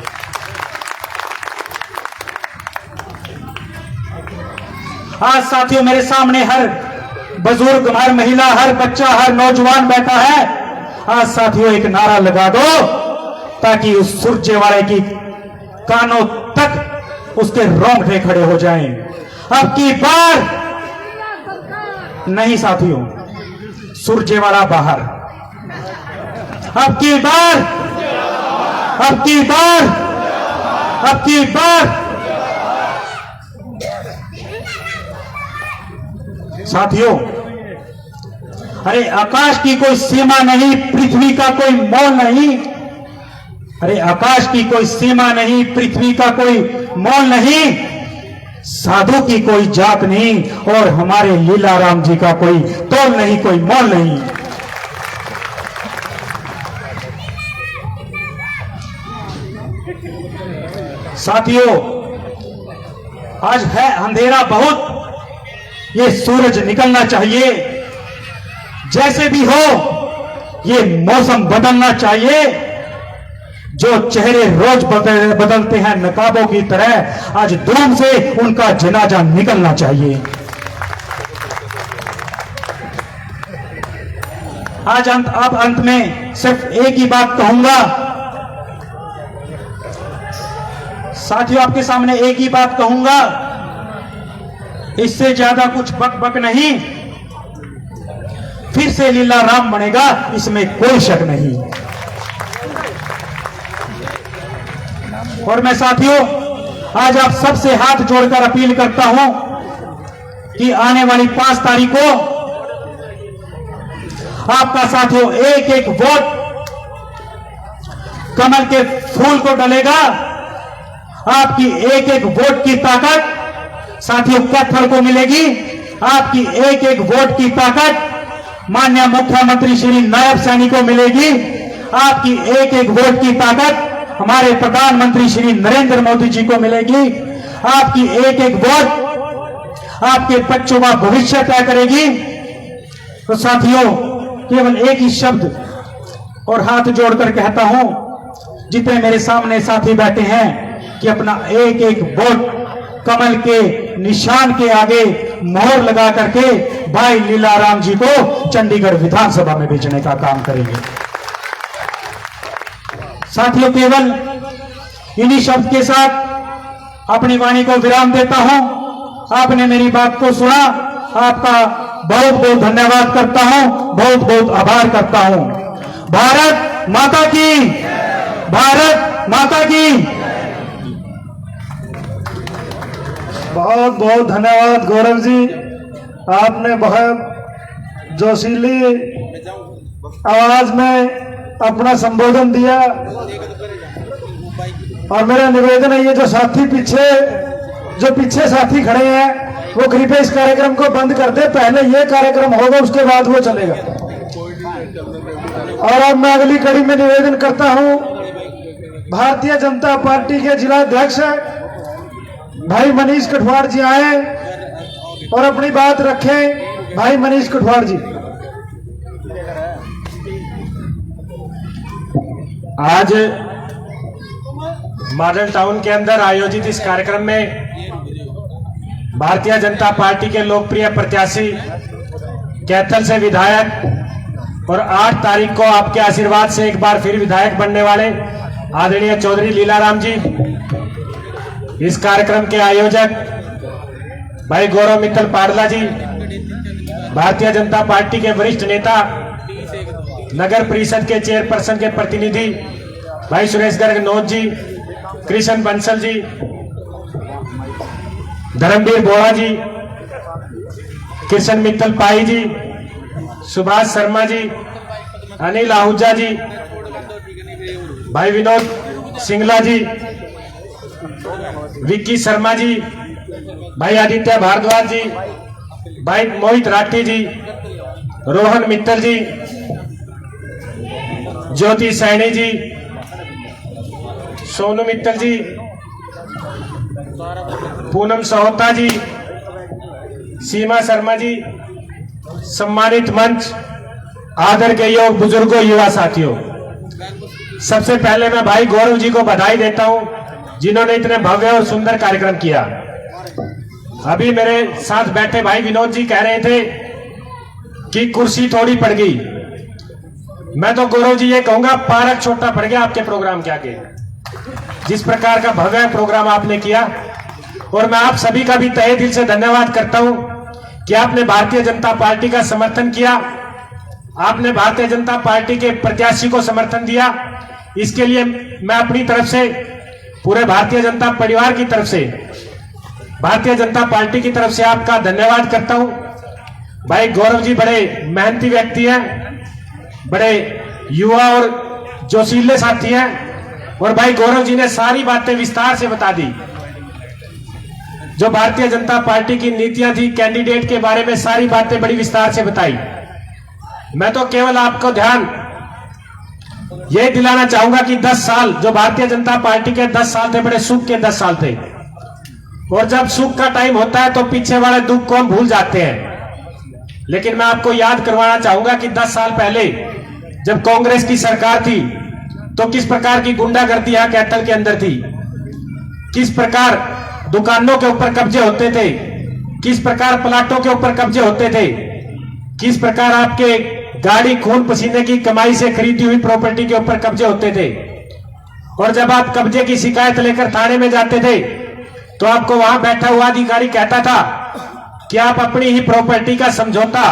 आज साथियों मेरे सामने हर बुजुर्ग, हर महिला, हर बच्चा, हर नौजवान बैठा है। आज साथियों एक नारा लगा दो ताकि उस सुरजेवाले की कानों तक उसके रोंगटे खड़े हो जाएं। अब की बार नहीं साथियों, सुरजेवाला बाहर। अब की बार, अब की बार, अब की बार साथियों। अरे आकाश की कोई सीमा नहीं, पृथ्वी का कोई मोल नहीं। अरे आकाश की कोई सीमा नहीं, पृथ्वी का कोई मोल नहीं। साधु की कोई जात नहीं और हमारे लीलाराम जी का कोई तोल नहीं, कोई मोल नहीं। साथियों, आज है अंधेरा बहुत, ये सूरज निकलना चाहिए। जैसे भी हो ये मौसम बदलना चाहिए। जो चेहरे रोज बदलते हैं नकाबों की तरह, आज धूम से उनका जनाजा निकलना चाहिए। आज अब अंत में सिर्फ एक ही बात कहूंगा साथियों, आपके सामने एक ही बात कहूंगा, इससे ज्यादा कुछ बक बक नहीं। फिर से लीलाराम बनेगा, इसमें कोई शक नहीं। और मैं साथियों आज आप सबसे हाथ जोड़कर अपील करता हूं कि आने वाली 5 तारीख को आपका साथियों एक एक वोट कमल के फूल को डलेगा। आपकी एक एक वोट की ताकत साथियों कैथल को मिलेगी। आपकी एक एक वोट की ताकत माननीय मुख्यमंत्री श्री नायब सैनी को मिलेगी। आपकी एक एक वोट की ताकत हमारे प्रधानमंत्री श्री नरेंद्र मोदी जी को मिलेगी। आपकी एक एक वोट आपके बच्चों का भविष्य तय करेगी। तो साथियों केवल एक ही शब्द और हाथ जोड़कर कहता हूं, जितने मेरे सामने साथी बैठे हैं, कि अपना एक एक वोट कमल के निशान के आगे मोहर लगा करके भाई लीलाराम जी को चंडीगढ़ विधानसभा में भेजने का काम करेंगे। साथियों केवल इन्हीं शब्द के साथ अपनी वाणी को विराम देता हूं। आपने मेरी बात को सुना, आपका बहुत बहुत धन्यवाद करता हूं, बहुत बहुत आभार करता हूं। भारत माता की, भारत माता की। बहुत बहुत धन्यवाद गौरव जी, आपने बहुत जोशीली आवाज में अपना संबोधन दिया। और मेरा निवेदन है, ये जो पीछे साथी खड़े हैं वो कृपया इस कार्यक्रम को बंद कर दे। पहले ये कार्यक्रम होगा, उसके बाद वो चलेगा। और अब मैं अगली कड़ी में निवेदन करता हूं, भारतीय जनता पार्टी के जिला अध्यक्ष भाई मनीष कठवाड़ जी आए और अपनी बात रखें। भाई मनीष कठवाड़ जी। आज मॉडल टाउन के अंदर आयोजित इस कार्यक्रम में भारतीय जनता पार्टी के लोकप्रिय प्रत्याशी, कैथल से विधायक और 8 तारीख को आपके आशीर्वाद से एक बार फिर विधायक बनने वाले आदरणीय चौधरी लीलाराम जी, इस कार्यक्रम के आयोजक भाई गौरव मित्तल पाडला जी, भारतीय जनता पार्टी के वरिष्ठ नेता, नगर परिषद के चेयरपर्सन के प्रतिनिधि भाई सुरेश गर्ग नोज जी, कृष्ण बंसल जी, धर्मवीर बोरा जी, कृष्ण मित्तल पाई जी, सुभाष शर्मा जी, अनिल आहूजा जी, भाई विनोद सिंगला जी, विक्की शर्मा जी, भाई आदित्य भारद्वाज जी, भाई मोहित राठी जी, रोहन मित्तल जी, ज्योति सैनी जी, सोनू मित्तल जी, पूनम सहोता जी, सीमा शर्मा जी, सम्मानित मंच, आदर के योग बुजुर्गों, युवा साथियों, सबसे पहले मैं भाई गौरव जी को बधाई देता हूं, जिन्होंने इतने भव्य और सुंदर कार्यक्रम किया। अभी मेरे साथ बैठे भाई विनोद जी कह रहे थे कि कुर्सी थोड़ी पड़ गई। मैं तो गौरव जी ये कहूंगा, पार्क छोटा पड़ गया आपके प्रोग्राम के आगे। जिस प्रकार का भव्य प्रोग्राम आपने किया, और मैं आप सभी का भी तहे दिल से धन्यवाद करता हूं कि आपने भारतीय जनता पार्टी का समर्थन किया, आपने भारतीय जनता पार्टी के प्रत्याशी को समर्थन दिया। इसके लिए मैं अपनी तरफ से, पूरे भारतीय जनता परिवार की तरफ से, भारतीय जनता पार्टी की तरफ से आपका धन्यवाद करता हूं। भाई गौरव जी बड़े मेहनती व्यक्ति हैं, बड़े युवा और जोशीले साथी हैं, और भाई गौरव जी ने सारी बातें विस्तार से बता दी। जो भारतीय जनता पार्टी की नीतियां थी, कैंडिडेट के बारे में सारी बातें बड़ी विस्तार से बताई। मैं तो केवल आपको ध्यान यह दिलाना चाहूंगा कि 10 साल जो भारतीय जनता पार्टी के 10 साल थे, बड़े सुख के 10 साल थे। और जब सुख का टाइम होता है तो पीछे वाले दुख को हम भूल जाते हैं। लेकिन मैं आपको याद करवाना चाहूंगा कि 10 साल पहले जब कांग्रेस की सरकार थी तो किस प्रकार की गुंडागर्दी यहाँ कैथल के अंदर थी, किस प्रकार दुकानों के ऊपर कब्जे होते थे, किस प्रकार प्लाटों के ऊपर कब्जे होते थे, किस प्रकार आपके गाड़ी खून पसीने की कमाई से खरीदी हुई प्रॉपर्टी के ऊपर कब्जे होते थे। और जब आप कब्जे की शिकायत लेकर थाने में जाते थे तो आपको वहां बैठा हुआ अधिकारी कहता था कि आप अपनी ही प्रॉपर्टी का समझौता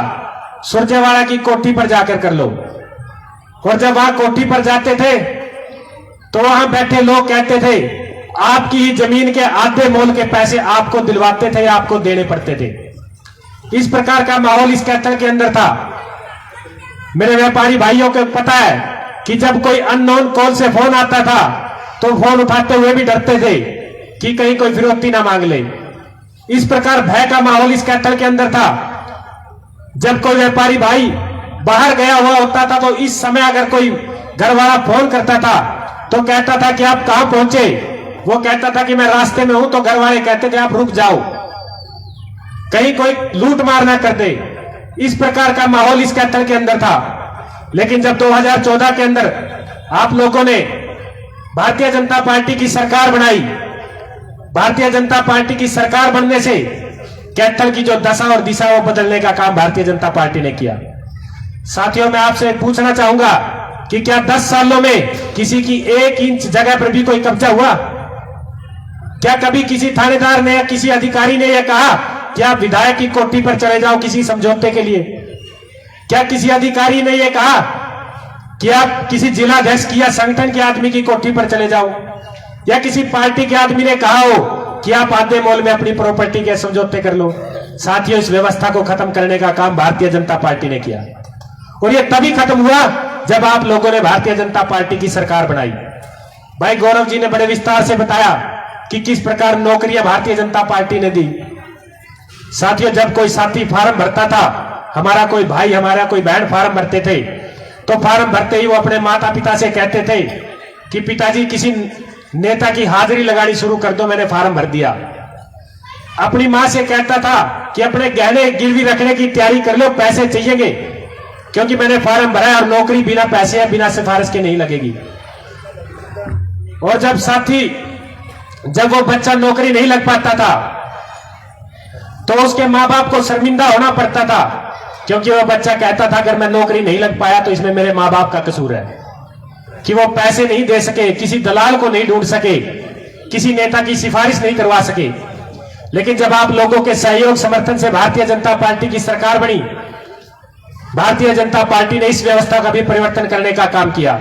सुरजेवाड़ा की कोठी पर जाकर कर लो। और जब वहां कोठी पर जाते थे तो वहां बैठे लोग कहते थे आपकी ही जमीन के आधे मोल के पैसे आपको दिलवाते थे, आपको देने पड़ते थे। इस प्रकार का माहौल इस कैथल के अंदर था। मेरे व्यापारी भाइयों को पता है कि जब कोई अननोन कॉल से फोन आता था तो फोन उठाते हुए भी डरते थे कि कहीं कोई फिरौती ना मांग ले। इस प्रकार भय का माहौल इस कैथल के अंदर था। जब कोई व्यापारी भाई बाहर गया हुआ होता था तो इस समय अगर कोई घर वाला फोन करता था तो कहता था कि आप कहां पहुंचे, वो कहता था कि मैं रास्ते में हूं, तो घर वाले कहते थे आप रुक जाओ, कहीं कोई लूट मार ना कर दे। इस प्रकार का माहौल इस कैथल के अंदर था। लेकिन जब 2014 के अंदर आप लोगों ने भारतीय जनता पार्टी की सरकार बनाई, भारतीय जनता पार्टी की सरकार बनने से कैथल की जो दशा और दिशा वो बदलने का काम भारतीय जनता पार्टी ने किया। साथियों, मैं आपसे पूछना चाहूंगा कि क्या 10 सालों में किसी की 1 इंच जगह पर भी कोई कब्जा हुआ? क्या कभी किसी थानेदार ने या किसी अधिकारी ने यह कहा कि आप विधायक की कोठी पर चले जाओ किसी समझौते के लिए? क्या किसी अधिकारी ने यह कहा कि आप किसी जिलाध्यक्ष की या संगठन के आदमी की कोठी पर चले जाओ? या किसी पार्टी के आदमी ने कहा हो कि आप आधे मोल में अपनी प्रॉपर्टी के समझौते कर लो? साथियों, इस व्यवस्था को खत्म करने का काम भारतीय जनता पार्टी ने किया और यह तभी खत्म हुआ जब आप लोगों ने भारतीय जनता पार्टी की सरकार बनाई। भाई गौरव जी ने बड़े विस्तार से बताया कि किस प्रकार नौकरियां भारतीय जनता पार्टी ने दी। साथियों, जब कोई साथी फार्म भरता था, हमारा कोई भाई हमारा कोई बहन फार्म भरते थे, तो फार्म भरते ही वो अपने माता पिता से कहते थे कि पिताजी किसी नेता की हाजिरी लगानी शुरू कर दो, मैंने फार्म भर दिया। अपनी मां से कहता था कि अपने गहने गिरवी रखने की तैयारी कर लो, पैसे चाहिएंगे क्योंकि मैंने फार्म भरा है और नौकरी बिना पैसे या बिना सिफारिश के नहीं लगेगी। और जब वो बच्चा नौकरी नहीं लग पाता था तो उसके मां बाप को शर्मिंदा होना पड़ता था, क्योंकि वो बच्चा कहता था अगर मैं नौकरी नहीं लग पाया तो इसमें मेरे मां बाप का कसूर है कि वो पैसे नहीं दे सके, किसी दलाल को नहीं ढूंढ सके, किसी नेता की सिफारिश नहीं करवा सके। लेकिन जब आप लोगों के सहयोग समर्थन से भारतीय जनता पार्टी की सरकार बनी, भारतीय जनता पार्टी ने इस व्यवस्था का भी परिवर्तन करने का काम किया।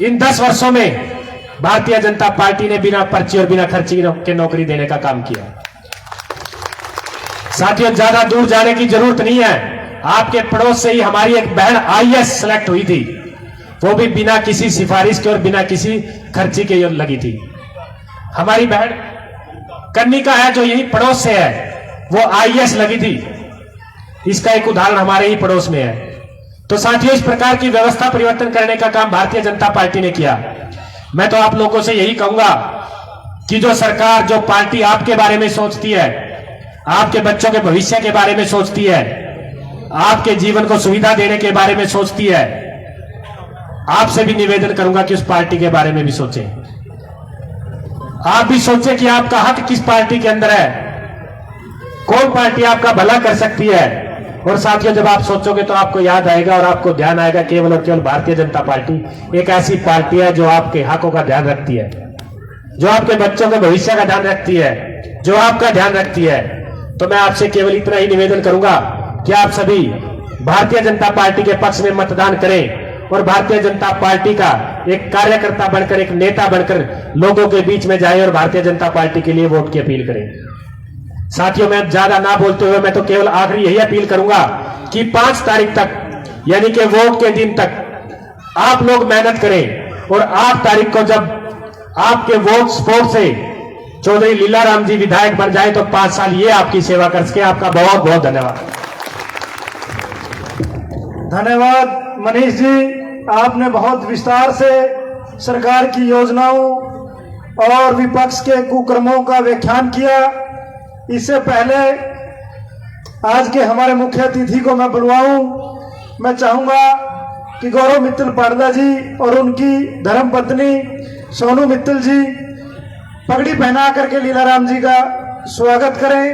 इन 10 वर्षों में भारतीय जनता पार्टी ने बिना पर्ची और बिना खर्ची के नौकरी देने का काम किया। साथियों, ज्यादा दूर जाने की जरूरत नहीं है। आपके पड़ोस से ही हमारी एक बहन IAS सेलेक्ट हुई थी, वो भी बिना किसी सिफारिश के और बिना किसी खर्ची के लगी थी। हमारी बहन कन्निका है जो यही पड़ोस से है, वो IAS लगी थी। इसका एक उदाहरण हमारे ही पड़ोस में है। तो साथियों, इस प्रकार की व्यवस्था परिवर्तन करने का काम भारतीय जनता पार्टी ने किया। मैं तो आप लोगों से यही कहूंगा कि जो सरकार, जो पार्टी आपके बारे में सोचती है, आपके बच्चों के भविष्य के बारे में सोचती है, आपके जीवन को सुविधा देने के बारे में सोचती है, आपसे भी निवेदन करूंगा कि उस पार्टी के बारे में भी सोचें। आप भी सोचें कि आपका हक किस पार्टी के अंदर है, कौन पार्टी आपका भला कर सकती है। और साथियों, जब आप सोचोगे तो आपको याद आएगा और आपको ध्यान आएगा केवल और केवल भारतीय जनता पार्टी एक ऐसी पार्टी है जो आपके हकों का ध्यान रखती है, जो आपके बच्चों के भविष्य का ध्यान रखती है, जो आपका ध्यान रखती है। तो मैं आपसे केवल इतना ही निवेदन करूंगा कि आप सभी भारतीय जनता पार्टी के पक्ष में मतदान करें और भारतीय जनता पार्टी का एक कार्यकर्ता बनकर, एक नेता बनकर लोगों के बीच में जाए और भारतीय जनता पार्टी के लिए वोट की अपील करें। साथियों, मैं ज्यादा ना बोलते हुए मैं तो केवल आखिरी यही अपील करूंगा कि 5 तारीख तक, यानी कि वोट के दिन तक आप लोग मेहनत करें और 8 तारीख को जब आपके वोट स्पोर्ट से चौधरी लीलाराम जी विधायक बन जाए तो 5 साल ये आपकी सेवा कर सके। आपका बहुत बहुत धन्यवाद। धन्यवाद मनीष जी, आपने बहुत विस्तार से सरकार की योजनाओं और विपक्ष के कुकर्मों का व्याख्यान किया। इससे पहले आज के हमारे मुख्य अतिथि को मैं बुलवाऊं, मैं चाहूंगा कि गौरव मित्तल पाडला जी और उनकी धर्मपत्नी सोनू मित्तल जी पगड़ी पहना करके लीलाराम जी का स्वागत करें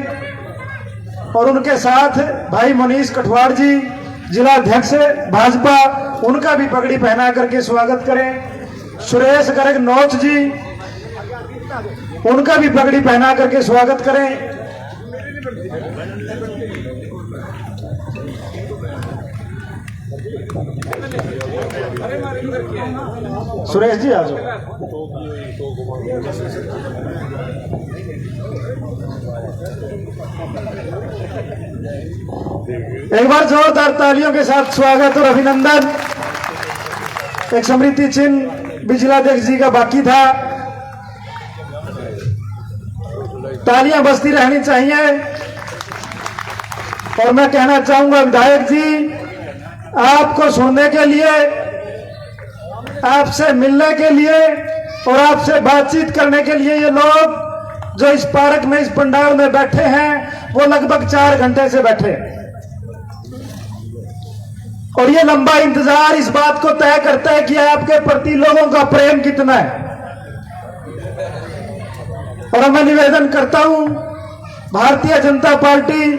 और उनके साथ भाई मनीष कठवाड़ जी जिला अध्यक्ष भाजपा, उनका भी पगड़ी पहना करके स्वागत करें। सुरेश गर्ग नौच जी, उनका भी पगड़ी पहना करके स्वागत करें। सुरेश जी आ जाओ। एक बार जोरदार तालियों के साथ स्वागत और अभिनंदन। एक स्मृति चिन्ह भी जिलाध्यक्ष जी का बाकी था, तालियां बजती रहनी चाहिए। और मैं कहना चाहूंगा विधायक जी, आपको सुनने के लिए, आपसे मिलने के लिए और आपसे बातचीत करने के लिए ये लोग जो इस पार्क में, इस पंडाल में बैठे हैं, वो लगभग 4 घंटे से बैठे। और ये लंबा इंतजार इस बात को तय करता है कि आपके प्रति लोगों का प्रेम कितना है। और मैं निवेदन करता हूं, भारतीय जनता पार्टी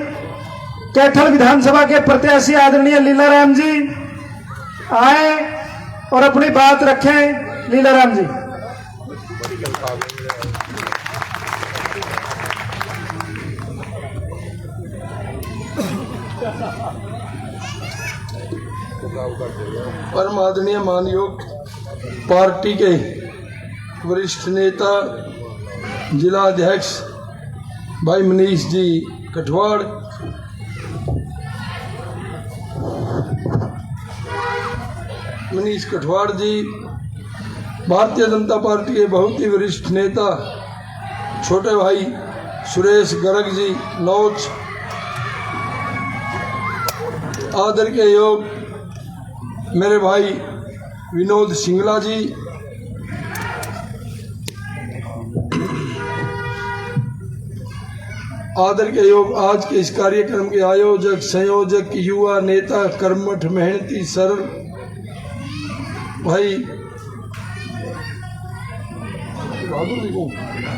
कैथल विधानसभा के प्रत्याशी आदरणीय लीलाराम जी आए और अपनी बात रखें। लीलाराम जी। परम आदरणीय मानयोग पार्टी के वरिष्ठ नेता जिला अध्यक्ष भाई मनीष जी कठवाड़, मनीष कठवाड़ जी, भारतीय जनता पार्टी के बहुत ही वरिष्ठ नेता छोटे भाई सुरेश गर्ग जी नौच, आदर के योग मेरे भाई विनोद सिंगला जी, आदर के योग आज के इस कार्यक्रम के आयोजक, संयोजक, युवा नेता, कर्मठ, मेहनती, सरल भाई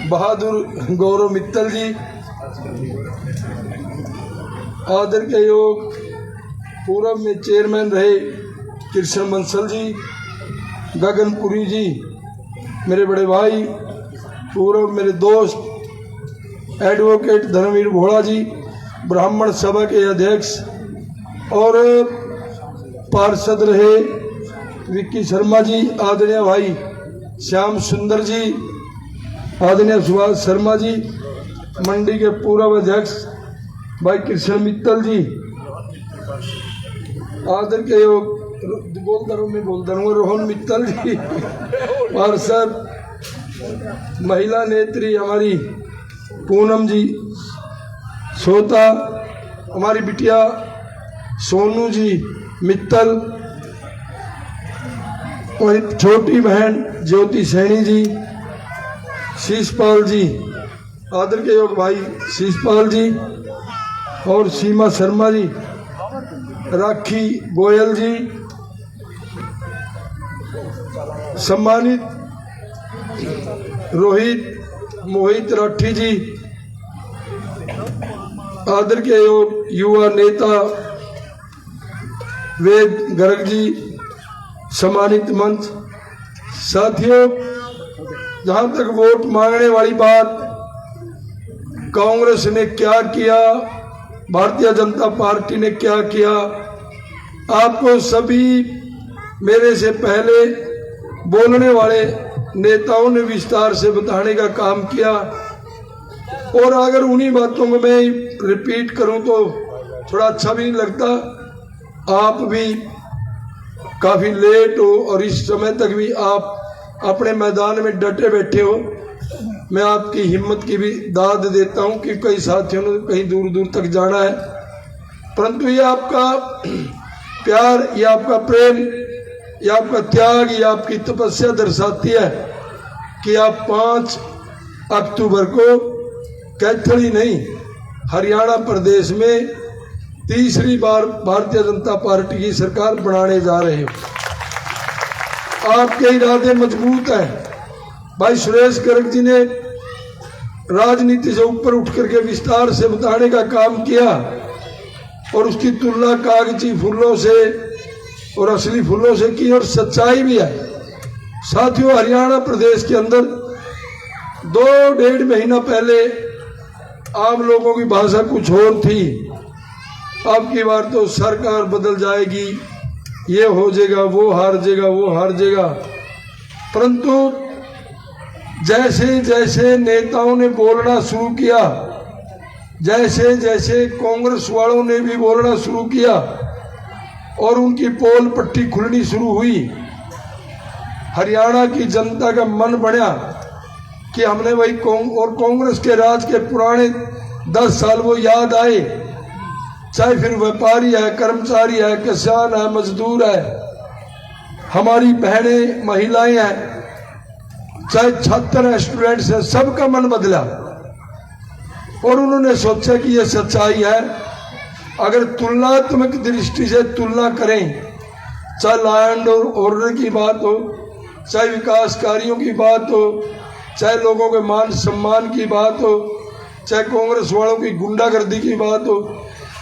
बहादुर गौरव मित्तल जी, आदर के योग पूर्व में चेयरमैन रहे कृष्ण बंसल जी, गगनपुरी जी, मेरे बड़े भाई, पूर्व मेरे दोस्त एडवोकेट धर्मवीर भोड़ा जी, ब्राह्मण सभा के अध्यक्ष और पार्षद रहे विक्की शर्मा जी, आदरणीय भाई श्याम सुंदर जी, आदरणीय सुभाष शर्मा जी, मंडी के पूर्व अध्यक्ष भाई कृष्ण मित्तल जी, आदर के योग रोहन मित्तल जी, पार्षद महिला नेत्री हमारी पूनम जी सोता, हमारी बिटिया सोनू जी मित्तल, वही छोटी बहन ज्योति सैनी जी, शीशपाल जी, आदर के योग भाई शीशपाल जी और सीमा शर्मा जी, राखी गोयल जी, सम्मानित रोहित मोहित राठी जी, आदर के योग युवा नेता वेद गर्ग जी, सम्मानित मंच साथियों, जहां तक वोट मांगने वाली बात, कांग्रेस ने क्या किया, भारतीय जनता पार्टी ने क्या किया, आपको सभी मेरे से पहले बोलने वाले नेताओं ने विस्तार से बताने का काम किया। और अगर उन्हीं बातों को मैं रिपीट करूं तो थोड़ा अच्छा भी नहीं लगता। आप भी काफी लेट हो और इस समय तक भी आप अपने मैदान में डटे बैठे हो। मैं आपकी हिम्मत की भी दाद देता हूं कि कई साथियों ने कहीं दूर दूर तक जाना है, परंतु ये आपका प्यार, ये आपका प्रेम, ये आपका त्याग, ये आपकी तपस्या दर्शाती है कि आप 5 अक्टूबर को कैथल ही नहीं हरियाणा प्रदेश में तीसरी बार भारतीय जनता पार्टी की सरकार बनाने जा रहे हो। आपके इरादे मजबूत हैं। भाई सुरेश गर्ग जी ने राजनीति से ऊपर उठ करके विस्तार से बताने का काम किया और उसकी तुलना कागजी फूलों से और असली फूलों से की, और सच्चाई भी है। साथियों, हरियाणा प्रदेश के अंदर 2-1.5 महीना पहले आम लोगों की भाषा कुछ और थी। अब की बार तो सरकार बदल जाएगी, ये हो जाएगा, वो हार जाएगा, वो हार जाएगा। परंतु जैसे जैसे नेताओं ने बोलना शुरू किया, जैसे जैसे कांग्रेस वालों ने भी बोलना शुरू किया और उनकी पोल पट्टी खुलनी शुरू हुई, हरियाणा की जनता का मन बढ़ा कि हमने वही और कांग्रेस के राज के पुराने 10 साल वो याद आए। चाहे फिर व्यापारी है, कर्मचारी है, किसान है, मजदूर है, हमारी बहनें महिलाएं हैं, चाहे छात्र है, स्टूडेंट्स है, सबका मन बदला और उन्होंने सोचा कि ये सच्चाई है। अगर तुलनात्मक दृष्टि से तुलना करें, चाहे लैंड और ऑर्डर की बात हो, चाहे विकास कार्यों की बात हो, चाहे लोगों के मान सम्मान की बात हो, चाहे कांग्रेस वालों की गुंडागर्दी की बात हो,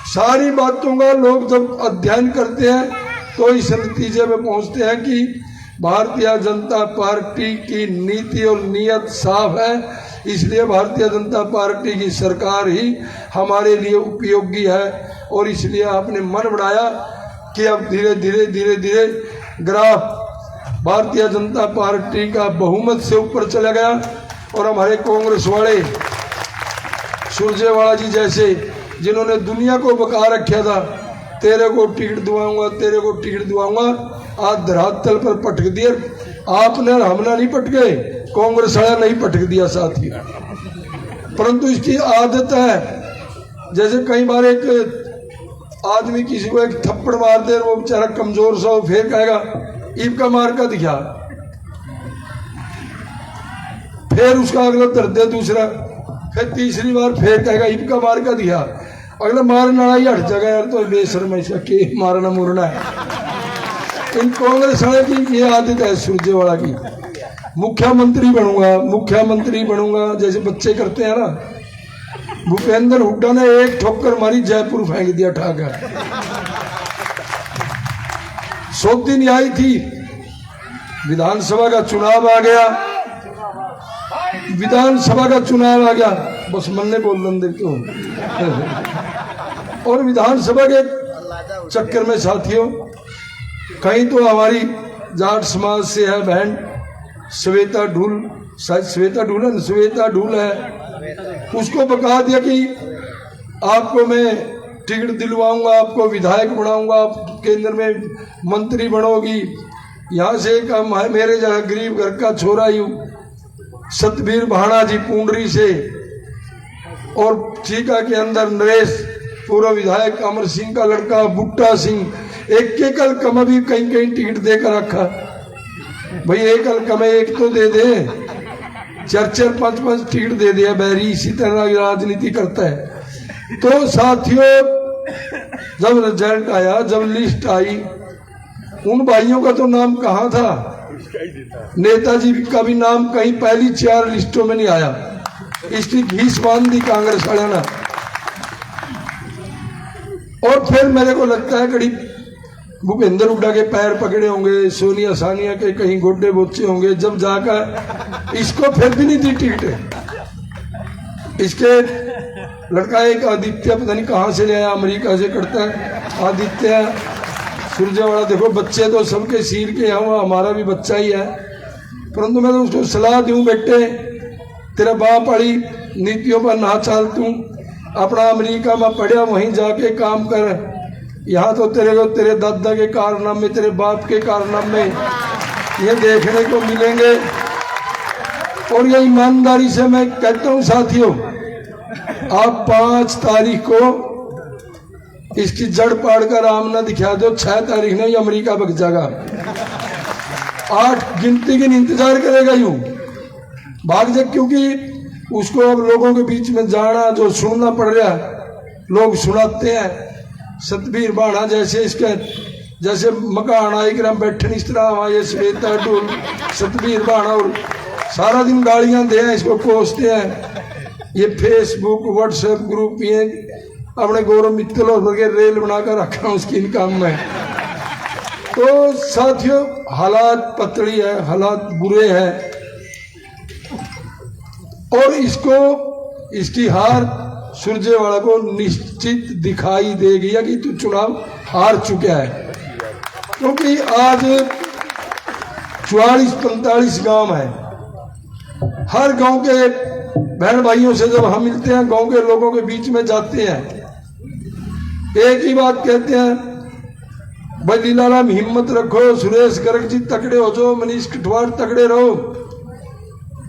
सारी बातों का लोग जब अध्ययन करते हैं तो इस नतीजे में पहुंचते हैं कि भारतीय जनता पार्टी की नीति और नीयत साफ है। इसलिए भारतीय जनता पार्टी की सरकार ही हमारे लिए उपयोगी है और इसलिए आपने मन बढ़ाया कि अब धीरे धीरे धीरे धीरे ग्राफ भारतीय जनता पार्टी का बहुमत से ऊपर चला गया और हमारे कांग्रेस वाले सुरजेवाला जी जैसे, जिन्होंने दुनिया को बका रखा था, तेरे को टिकट दिवाऊंगा, तेरे को टिकट दिवाऊंगा, आज धरातल पर पटक दिए। आपने और हमने नहीं पटके, कांग्रेस वाला नहीं पटक दिया साथी। परंतु इसकी आदत है, जैसे कई बार एक आदमी किसी को एक थप्पड़ मार दे, वो बेचारा कमजोर सा हो, फिर कहेगा ईब का मार का दिखा, फिर उसका अगला दर्द दे दूसरा, फिर तीसरी बार फिर कहेगा ईब का मार का दिखा, अगला मारना ही हट जाएगा, यार तो बेशर्म ऐसा के मारना मुरना है। इन कांग्रेस वाले की ये आदत है सुरजेवाला की, मुख्यमंत्री बनूंगा, मुख्यमंत्री बनूंगा, जैसे बच्चे करते हैं ना। भूपेंद्र हुड्डा ने एक ठोकर मारी, जयपुर फेंक दिया ठाकर। 100 दिन आई थी, विधानसभा का चुनाव आ गया, विधानसभा का चुनाव आ गया, बस मन ने बोल दे क्यों। और विधानसभा के चक्कर में साथियों, कहीं तो हमारी जाट समाज से है बहन श्वेता ढूल, शायद श्वेता ढूल है, श्वेता ढूल है, उसको बता दिया कि आपको मैं टिकट दिलवाऊंगा, आपको विधायक बनाऊंगा, आप केंद्र में मंत्री बनोगी। यहाँ से एक मेरे जगह गरीब घर का छोरा ही सतबीर भाणा जी पूंडरी से, और चीका के अंदर नरेश पूर्व विधायक अमर सिंह का लड़का बुट्टा सिंह, एक के कल कम भी कहीं कहीं टिकट देकर रखा। भाई एक कल कम एक तो दे दे, 4-4, 5-5 टिकट दे दिया बैरी, इसी तरह राजनीति करता है। तो साथियों, जब रिजल्ट आया, जब लिस्ट आई, उन भाइयों का तो नाम कहाँ था, नेताजी का भी नाम कहीं पहली 4 लिस्टों में नहीं आया। इसकी घीस बांध दी कांग्रेस वाले ने। और फिर मेरे को लगता है कड़ी भूपेंद्र हुड्डा के पैर पकड़े होंगे, सोनिया सानिया के कहीं गोड्डे बोचे होंगे, जब जाकर इसको फिर भी नहीं दी टिकट। इसके लड़का एक आदित्य, पता नहीं कहाँ से ले आया, अमेरिका से करता है आदित्य सुरजेवाला। देखो बच्चे तो सबके सिर के हैं, हमारा भी बच्चा ही है, परंतु मैं तो उसको सलाह दूं, बेटे तेरा बाप वाली नीतियों पर ना चाल, तू अपना अमेरिका में पढ़िया, वहीं जाके काम कर। यहाँ तो तेरे को तेरे दादा के कारनामे, तेरे बाप के कारनामे ये देखने को मिलेंगे। और ये ईमानदारी से मैं कहता हूं साथियों, आप 5 तारीख को इसकी जड़ पाड़ कर आमना दिखा दो, 6 तारीख नहीं अमेरिका भग जाएगा। 8 गिनती के इंतजार करेगा यूं भाग जाए, क्योंकि उसको अब लोगों के बीच में जाना जो सुनना पड़ रहा है, लोग सुनाते हैं सतबीर बाणा जैसे इसके जैसे मकान आइक्रम बैठन इस तरह ये श्वेता डोल सतबीर बाणा और सारा दिन गालियां दे हैं, इसको कोसते हैं। ये फेसबुक व्हाट्सएप ग्रुप ये अपने गौरव मित्तल और वगैरह रेल बनाकर रखा उसकी इनकम में। तो साथियों हालात पतली है, हालात बुरे हैं और इसको इसकी हार सुरजेवाला को निश्चित दिखाई देगी या कि तू चुनाव हार चुका है, क्योंकि आज 44-45 गांव है। हर गांव के बहन भाइयों से जब हम मिलते हैं, गांव के लोगों के बीच में जाते हैं, एक ही बात कहते हैं, भाई लीलाराम हिम्मत रखो, सुरेश गर्ग जी तकड़े हो जाओ, मनीष कठवाड़ तकड़े रहो,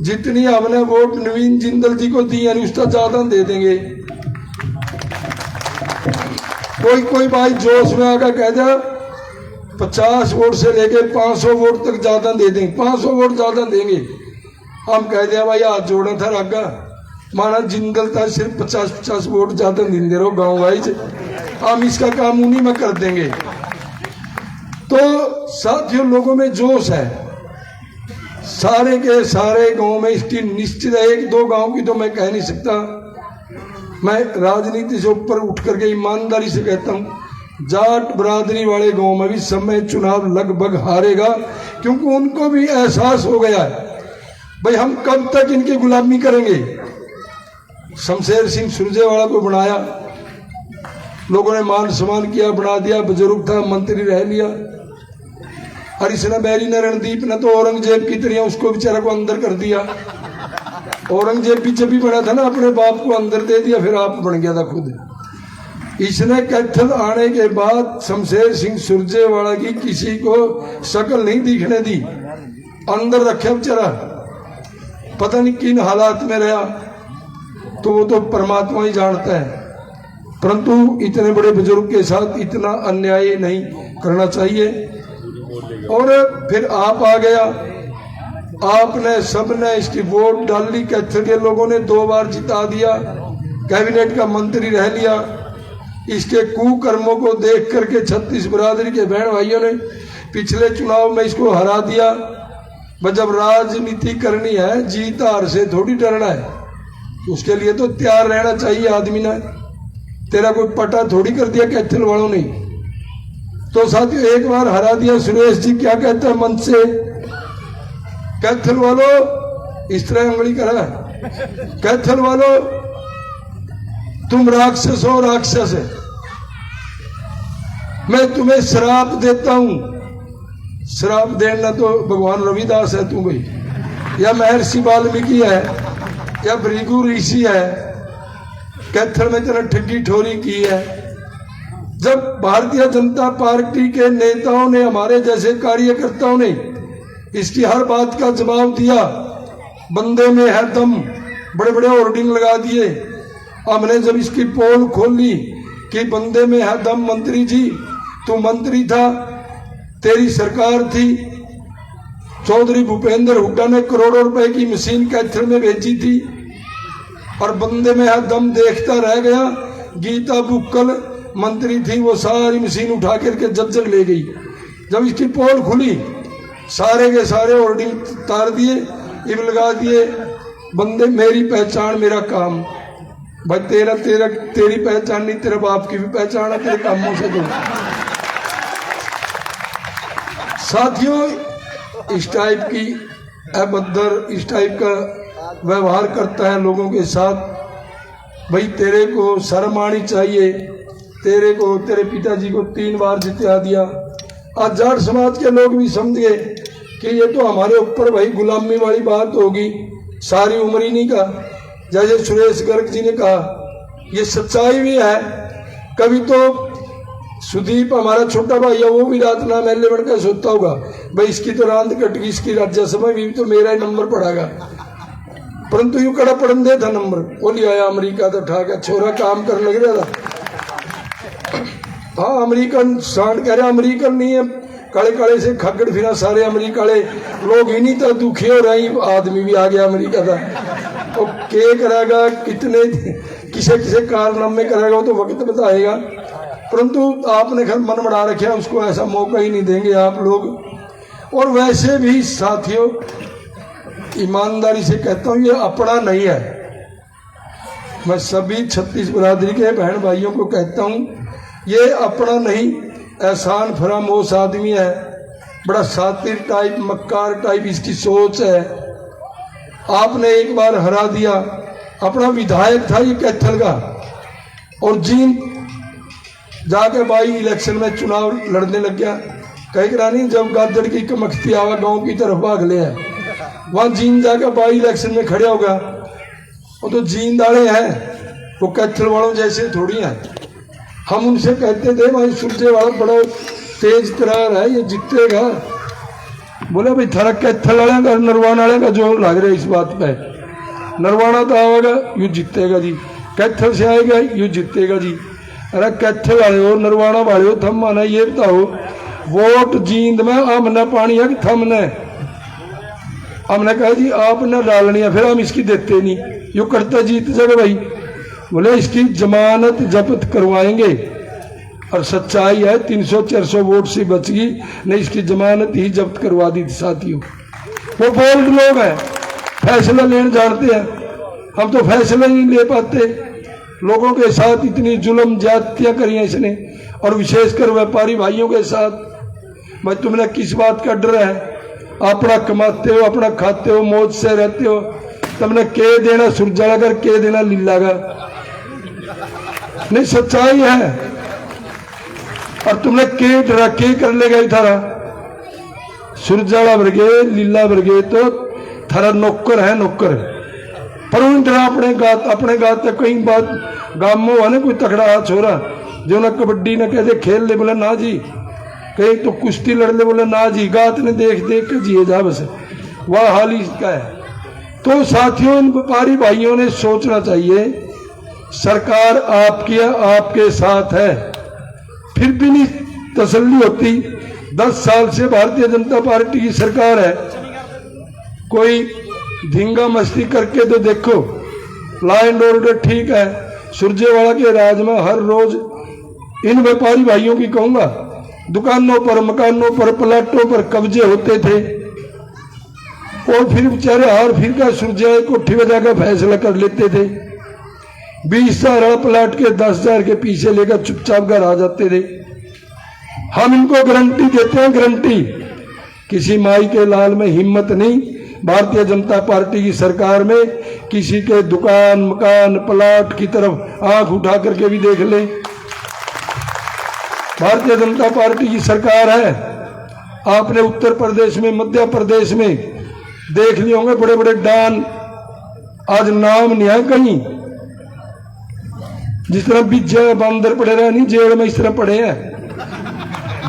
जितनी हमने वोट नवीन जिंदल जी को दी है उसका ज्यादा दे देंगे। कोई भाई जोश में आकर कह दे 50 वोट से लेके 500 वोट तक ज्यादा दे देंगे, 500 वोट ज्यादा देंगे। हम कह दिया भाई हाथ जोड़े था रागा माना जिंदल था सिर्फ 50-50 वोट ज्यादा देंगे रहो गाँव वाइज, हम इसका काम उन्हीं में कर देंगे। तो साथियों लोगों में जोश है, सारे के सारे गांव में इसकी निश्चित है। 1-2 गांव की तो मैं कह नहीं सकता, मैं राजनीति से ऊपर उठ करके ईमानदारी से कहता हूं, जाट बरादरी वाले गांव में भी समय चुनाव लगभग हारेगा, क्योंकि उनको भी एहसास हो गया है भाई हम कब तक इनकी गुलामी करेंगे। शमशेर सिंह सुरजेवाला को बनाया, लोगों ने मान सम्मान किया, बना दिया, बुजुर्ग था मंत्री रह लिया। हरिशना बैरी ने रणदीप ने तो औरंगजेब की तरह उसको बेचारा को अंदर कर दिया। औरंगजेब भी जब भी बना था ना अपने बाप को अंदर दे दिया, फिर आप बन गया था खुद। इसने कैथल आने के बाद शमशेर सिंह सुरजेवाला की किसी को शक्ल नहीं दिखने दी, अंदर रखे बेचारा, पता नहीं किन हालात में रहा, तो वो तो परमात्मा ही जानता है। परंतु इतने बड़े बुजुर्ग के साथ इतना अन्याय नहीं करना चाहिए। और फिर आप आ गया, आपने सबने इसकी वोट डाली, कैथल के लोगों ने 2 बार जिता दिया, कैबिनेट का मंत्री रह लिया। इसके कुकर्मों को देख करके 36 बरादरी के बहन भाइयों ने पिछले चुनाव में इसको हरा दिया। जब राजनीति करनी है, जीत हार से थोड़ी डरना है, उसके लिए तो तैयार रहना चाहिए आदमी ने। तेरा कोई पटा थोड़ी कर दिया कैथल वालों ने। तो साथियों एक बार हरा दिया, सुरेश जी क्या कहते हैं मन से, कैथल वालों इस तरह उंगली करा, कैथल वालों तुम राक्षस हो, राक्षस है, मैं तुम्हें श्राप देता हूं। श्राप देना तो भगवान रविदास है तू भाई, या महर्षि वाल्मीकि है, या भृगु ऋषि है, कैथल में तेरा ठगी ठोरी की है। जब भारतीय जनता पार्टी के नेताओं ने, हमारे जैसे कार्यकर्ताओं ने इसकी हर बात का जवाब दिया, बंदे में है दम, बड़े बड़े होर्डिंग लगा दिए। हमने जब इसकी पोल खोली कि बंदे में है दम, मंत्री जी तू मंत्री था, तेरी सरकार थी, चौधरी भूपेंद्र हुड्डा ने करोड़ों रुपए की मशीन कैथल में भेजी थी, और बंदे में है दम देखता रह गया। गीता बुक्कल मंत्री थी, वो सारी मशीन उठा करके जज्जर ले गई। जब इसकी पोल खुली, सारे के सारे होर्डिंग तार दिए, इब लगा दिए, बंदे मेरी पहचान मेरा काम। भाई तेरी पहचान नहीं, तेरे बाप की भी पहचान है, तेरे कामों से दो। साथियों इस टाइप की अभद्र, इस टाइप का व्यवहार करता है लोगों के साथ, भाई तेरे को शर्म आनी चाहिए। तेरे को, तेरे पिताजी को 3 बार जिता दिया। आज जाट समाज के लोग भी समझ गए कि ये तो हमारे ऊपर भाई गुलामी वाली बात होगी, सारी उम्र ही नहीं का। जैसे सुरेश गर्ग जी ने कहा, ये सच्चाई भी है। कभी तो सुदीप हमारा छोटा भाई है, वो भी रात ना मेले बनकर सोता होगा, भाई इसकी तो रांद कट गई, इसकी राज्यसभा भी तो मेरा ही नंबर पड़ेगा। परंतु यू कड़ा पढ़न दे था नंबर वो ले आया अमेरिका तो उठा के छोरा काम करने लग रहा था। हाँ अमेरिकन सांड कह रहा अमेरिकन नहीं है, काले काले से खगड़ फिरा सारे अमेरिका वाले लोग ही नहीं तो दुखी हो रहे आदमी भी आ गया अमेरिका का। तो क्या करेगा, कितने किसे किसे कारनामे करेगा वो तो वक्त बताएगा, परंतु आपने घर मन बना रखे उसको ऐसा मौका ही नहीं देंगे आप लोग। और वैसे भी साथियों ईमानदारी से कहता हूँ ये अपना नहीं है। मैं सभी 36 बिरादरी के बहन भाइयों को कहता हूँ ये अपना नहीं, एहसान फरामोश आदमी है, बड़ा सातिर टाइप मक्कार टाइप इसकी सोच है। आपने एक बार हरा दिया, अपना विधायक था ये कैथल का और जीन जाके बाई इलेक्शन में चुनाव लड़ने लग गया। कहीं रानी जब गादड़ की कमख्ती आवा गांव की तरफ भाग ले है, वहां जीन जाकर बाई इलेक्शन में खड़े होगा। वो तो जीन दाड़े हैं, वो कैथल वालों जैसे थोड़ी हैं। हम उनसे कहते थे भाई सूर्य वाला बड़ा तेज तरार है ये जीतेगा। बोले भाई थारा कैथल वाले का नरवाना वाले का जोर लग रहा है इस बात पे, नरवाना तो आएगा यू जीतेगा जी, कैथल से आएगा यू जीतेगा जी। अरे कैथल वाले हो नरवाना वाले हो, थम माना ये बताओ वोट जींद में हमने पानी है कि थमने? हमने कहा जी आपने डालनी है, फिर हम इसकी देते नहीं, यू करता जीत जाएगा भाई। बोले इसकी जमानत जब्त करवाएंगे और सच्चाई है 300-400 वोट से बच गई, नहीं इसकी जमानत ही जब्त करवा दी थी साथियों। वो बोल्ड लोग हैं, फैसला लेने जानते हैं, हम तो फैसला नहीं ले पाते। लोगों के साथ इतनी जुल्म ज्यादतियां करी हैं इसने, और विशेषकर व्यापारी भाइयों के साथ। भाई तुमने किस बात का डर है? अपना कमाते हो, अपना खाते हो, मौज से रहते हो, तुमने के देना सुरजाला कर के देना लीला का? नहीं सच्चाई है। और तुमने के डरा के कर लेगा थारा सुरजाला वर्गे लीला वर्गे तो थारा नौकर है नौकर। पर उन डरा अपने गात कई बात गामो है ना कोई तकड़ा हाथ छोरा जो ना कबड्डी ना कहते खेल ले बोले ना जी, कहीं तो कुश्ती लड़ ले बोले ना जी, गात ने देख देख के जिए जा बस, वह हाल ही इसका है। तो साथियों इन व्यापारी भाइयों ने सोचना चाहिए सरकार आपकी है, आपके साथ है, फिर भी नहीं तसल्ली होती। 10 साल से भारतीय जनता पार्टी की सरकार है, कोई धींगा मस्ती करके तो देखो, लॉ एंड ऑर्डर ठीक है। सुरजेवाला के राज में हर रोज इन व्यापारी भाइयों की कहूंगा दुकानों पर, मकानों पर, प्लाटों पर कब्जे होते थे, और फिर बेचारे हार फिर का सुरजे कोठी में जाकर फैसला कर लेते थे। 20,000 प्लाट के 10,000 के पीछे लेकर चुपचाप घर आ जाते थे। हम इनको गारंटी देते हैं, गारंटी किसी माई के लाल में हिम्मत नहीं। भारतीय जनता पार्टी की सरकार में किसी के दुकान मकान प्लाट की तरफ आंख उठा करके भी देख ले, भारतीय जनता पार्टी की सरकार है। आपने उत्तर प्रदेश में, मध्य प्रदेश में देख लिए होंगे बड़े बड़े डॉन, आज नाम नहीं है कहीं, जिस तरह विजय बंदर पड़े रहे नहीं जेल में, इस तरह पड़े हैं,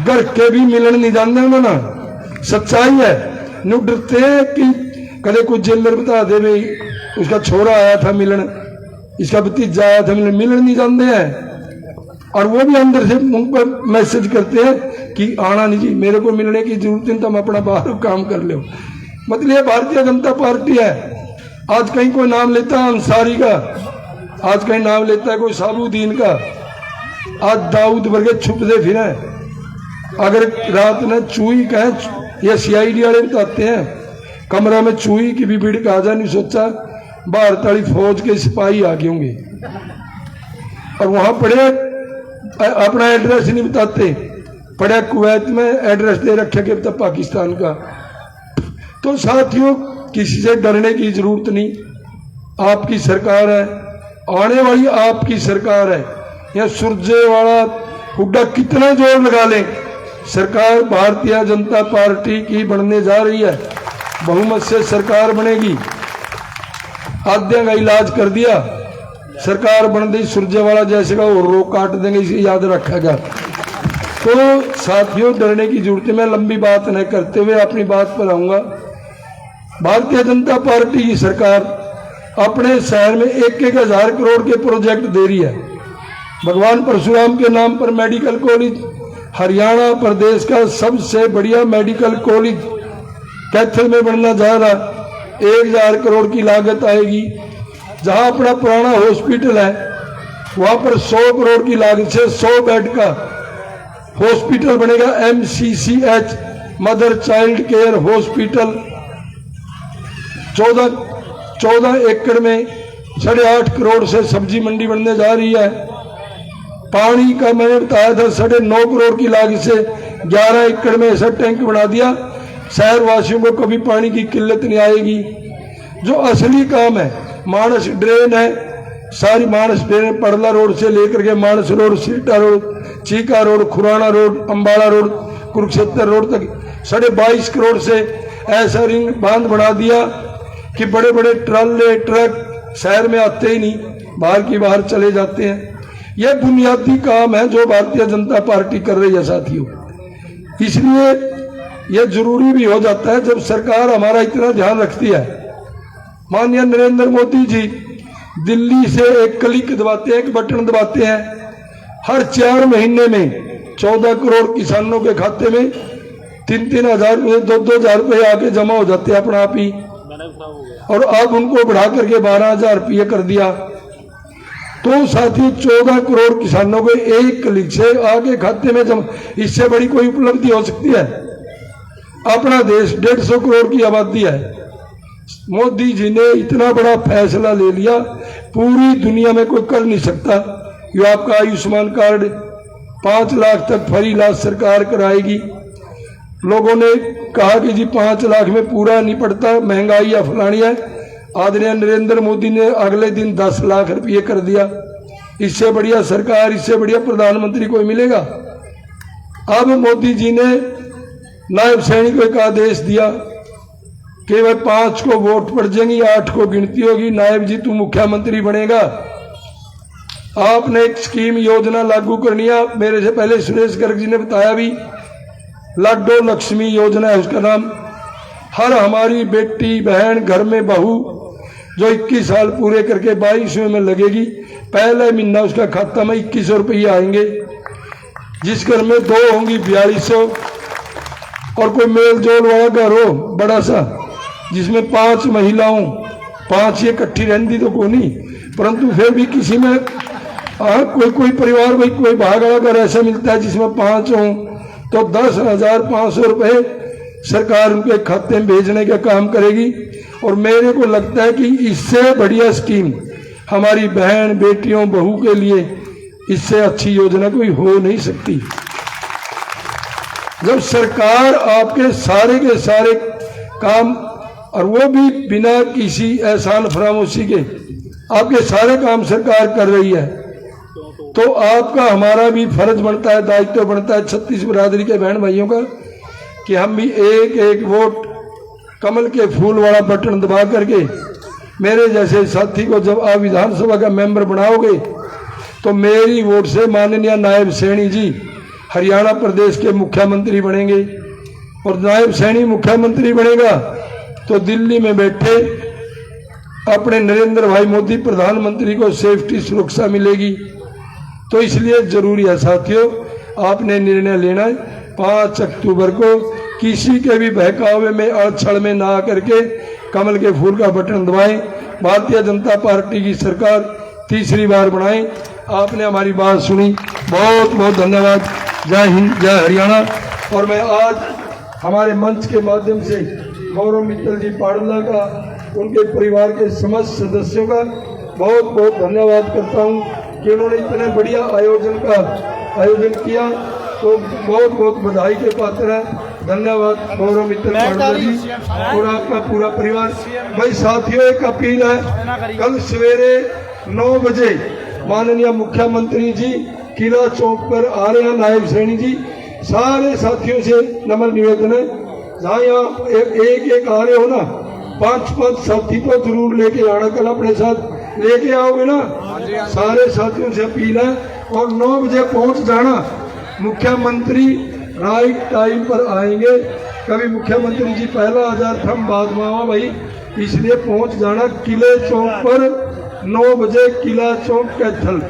घर के भी मिलन नहीं जानते उन्होंने। सच्चाई है, नु डरते कि कदे कोई जेलर बता दे भाई उसका छोरा आया था मिलन, इसका भतीजा आया था मिलन, मिलन नहीं जानते हैं। और वो भी अंदर से मुंह पर मैसेज करते हैं कि आना नहीं जी, मेरे को मिलने की जरूरत नहीं, तुम अपना बाहर काम कर लो। मतलब ये भारतीय जनता पार्टी है। आज कहीं कोई नाम लेता है अंसारी का, आज कहीं नाम लेता है कोई साबुद्दीन का, आज दाऊद वर्गे छुपते फिर हैं। अगर रात में चूही का या CID वाले बताते हैं कमरा में चूही की भी भीड़ का नहीं सोचा बाहर ताड़ी फौज के सिपाही आ गए होंगे, और वहां पड़े अपना एड्रेस नहीं बताते, पड़े कुवैत में एड्रेस दे रखे के तो पाकिस्तान का। तो साथियों किसी से डरने की जरूरत नहीं, आपकी सरकार है, आने वाली आपकी सरकार है। यह सुरजेवाला हुड्डा कितना जोर लगा ले, सरकार भारतीय जनता पार्टी की बनने जा रही है, बहुमत से सरकार बनेगी। आद्या का इलाज कर दिया, सरकार बन गई, सुरजेवाला जैसे का और रो काट देंगे, इसे याद रखेगा। तो साथियों डरने की जरूरत है। मैं लंबी बात न करते हुए अपनी बात पर आऊंगा। भारतीय जनता पार्टी की सरकार अपने शहर में 1,000 करोड़ के प्रोजेक्ट दे रही है। भगवान परशुराम के नाम पर मेडिकल कॉलेज, हरियाणा प्रदेश का सबसे बढ़िया मेडिकल कॉलेज कैथल में बनना जा रहा, 1,000 करोड़ की लागत आएगी। जहां अपना पुराना हॉस्पिटल है वहां पर 100 करोड़ की लागत से 100 बेड का हॉस्पिटल बनेगा, MCCH mother child care hospital. 14 एकड़ में 8.5 करोड़ से सब्जी मंडी बनने जा रही है। पानी का मैंने बताया था 9.5 करोड़ की लागत से 11 एकड़ में ऐसा टैंक बना दिया, शहर वासियों को कभी पानी की किल्लत नहीं आएगी। जो असली काम है मानस ड्रेन है, सारी मानस ड्रेन पड़ला रोड से लेकर के मानस रोड, सीटा road, Cheeka road, Khurana road, Ambala road, Kurukshetra road तक 22.5 करोड़ से ऐसा रिंग बांध बना दिया कि बड़े बड़े ट्राले ट्रक शहर में आते ही नहीं, बाहर की बाहर चले जाते हैं। यह बुनियादी काम है जो भारतीय जनता पार्टी कर रही है साथियों। इसलिए यह जरूरी भी हो जाता है जब सरकार हमारा इतना ध्यान रखती है। माननीय नरेंद्र मोदी जी दिल्ली से एक क्लिक दबाते हैं, एक बटन दबाते हैं, हर 4 महीने में 14 करोड़ किसानों के खाते में 3-3 हजार रुपये, 2-2 हजार रुपये आके जमा हो जाते हैं अपना आप ही। और अब उनको बढ़ा करके 12,000 रुपये कर दिया। तो साथियों 14 करोड़ किसानों को एक क्लिक से आगे खाते में जमा, इससे बड़ी कोई उपलब्धि हो सकती है? अपना देश 150 करोड़ की आबादी है। मोदी जी ने इतना बड़ा फैसला ले लिया, पूरी दुनिया में कोई कर नहीं सकता। ये आपका आयुष्मान कार्ड 5 लाख तक फ्री इलाज सरकार कराएगी। लोगों ने कहा कि जी 5 लाख में पूरा नहीं पड़ता, महंगाई या फलानी है। आदरणीय नरेंद्र मोदी ने अगले दिन 10 लाख रुपये कर दिया। इससे बढ़िया सरकार, इससे बढ़िया प्रधानमंत्री कोई मिलेगा? अब मोदी जी ने नायब सैनिक को एक आदेश दिया कि वह 5 को वोट पड़ जाएंगी, 8 को गिनती होगी, नायब जी तू मुख्यमंत्री बनेगा। आपने एक स्कीम योजना लागू करनी है, मेरे से पहले सुरेश गर्ग जी ने बताया भी, लाडो लक्ष्मी योजना है उसका नाम। हर हमारी बेटी बहन घर में बहू जो 21 साल पूरे करके 22वें में लगेगी, पहले महीना उसका खाता में 2100 रुपये आएंगे। जिस घर में 2 होंगी 4200, और कोई मेल जोल वाला घर हो बड़ा सा जिसमें 5 महिलाओं, 5 ये इकट्ठी रहती तो कोई नहीं, परंतु फिर भी किसी में कोई परिवार भाई कोई भाग वाला घर ऐसा मिलता है जिसमें 5 हों, तो 10,500 रुपये सरकार उनके खाते में भेजने का काम करेगी। और मेरे को लगता है कि इससे बढ़िया स्कीम हमारी बहन बेटियों बहू के लिए, इससे अच्छी योजना कोई हो नहीं सकती। जब सरकार आपके सारे के सारे काम, और वो भी बिना किसी एहसान फरामोशी के, आपके सारे काम सरकार कर रही है, तो आपका हमारा भी फर्ज बनता है, दायित्व बनता है 36 बिरादरी के बहन भाइयों का कि हम भी एक एक वोट कमल के फूल वाला बटन दबा करके मेरे जैसे साथी को जब आप विधानसभा का मेंबर बनाओगे तो मेरी वोट से माननीय नायब सैनी जी हरियाणा प्रदेश के मुख्यमंत्री बनेंगे। और नायब सैनी मुख्यमंत्री बनेगा तो दिल्ली में बैठे अपने नरेंद्र भाई मोदी प्रधानमंत्री को सेफ्टी सुरक्षा मिलेगी। तो इसलिए जरूरी है साथियों, आपने निर्णय लेना है 5 अक्टूबर को किसी के भी बहकावे में अड़छड़ में ना करके कमल के फूल का बटन दबाएं। भारतीय जनता पार्टी की सरकार तीसरी बार बनाएं। आपने हमारी बात सुनी, बहुत बहुत धन्यवाद। जय हिंद, जय हरियाणा। और मैं आज हमारे मंच के माध्यम से गौरव मित्तल जी पाड़ला का, उनके परिवार के समस्त सदस्यों का बहुत बहुत धन्यवाद करता हूं कि उन्होंने इतने बढ़िया आयोजन किया। तो बहुत बहुत बधाई के पात्र है। धन्यवाद गौरव मित्तल पाड़ला जी और आपका पूरा परिवार। भाई साथियों, एक अपील है, कल सवेरे 9 बजे माननीय मुख्यमंत्री जी किला चौक पर आ रहे हैं। नायब सैनी जी सारे साथियों से नम्र निवेदन है, जहाँ यहाँ एक आ रहे हो ना, 5-5 साथी तो जरूर लेके आना, कल अपने साथ लेके आओगे ना। सारे साथियों से अपील है और 9 बजे पहुंच जाना। मुख्यमंत्री राइट टाइम पर आएंगे। कभी मुख्यमंत्री जी पहला 1000 हम बाद में आओ भाई, इसलिए पहुंच जाना किले चौक पर 9 बजे, किला चौक कैथल।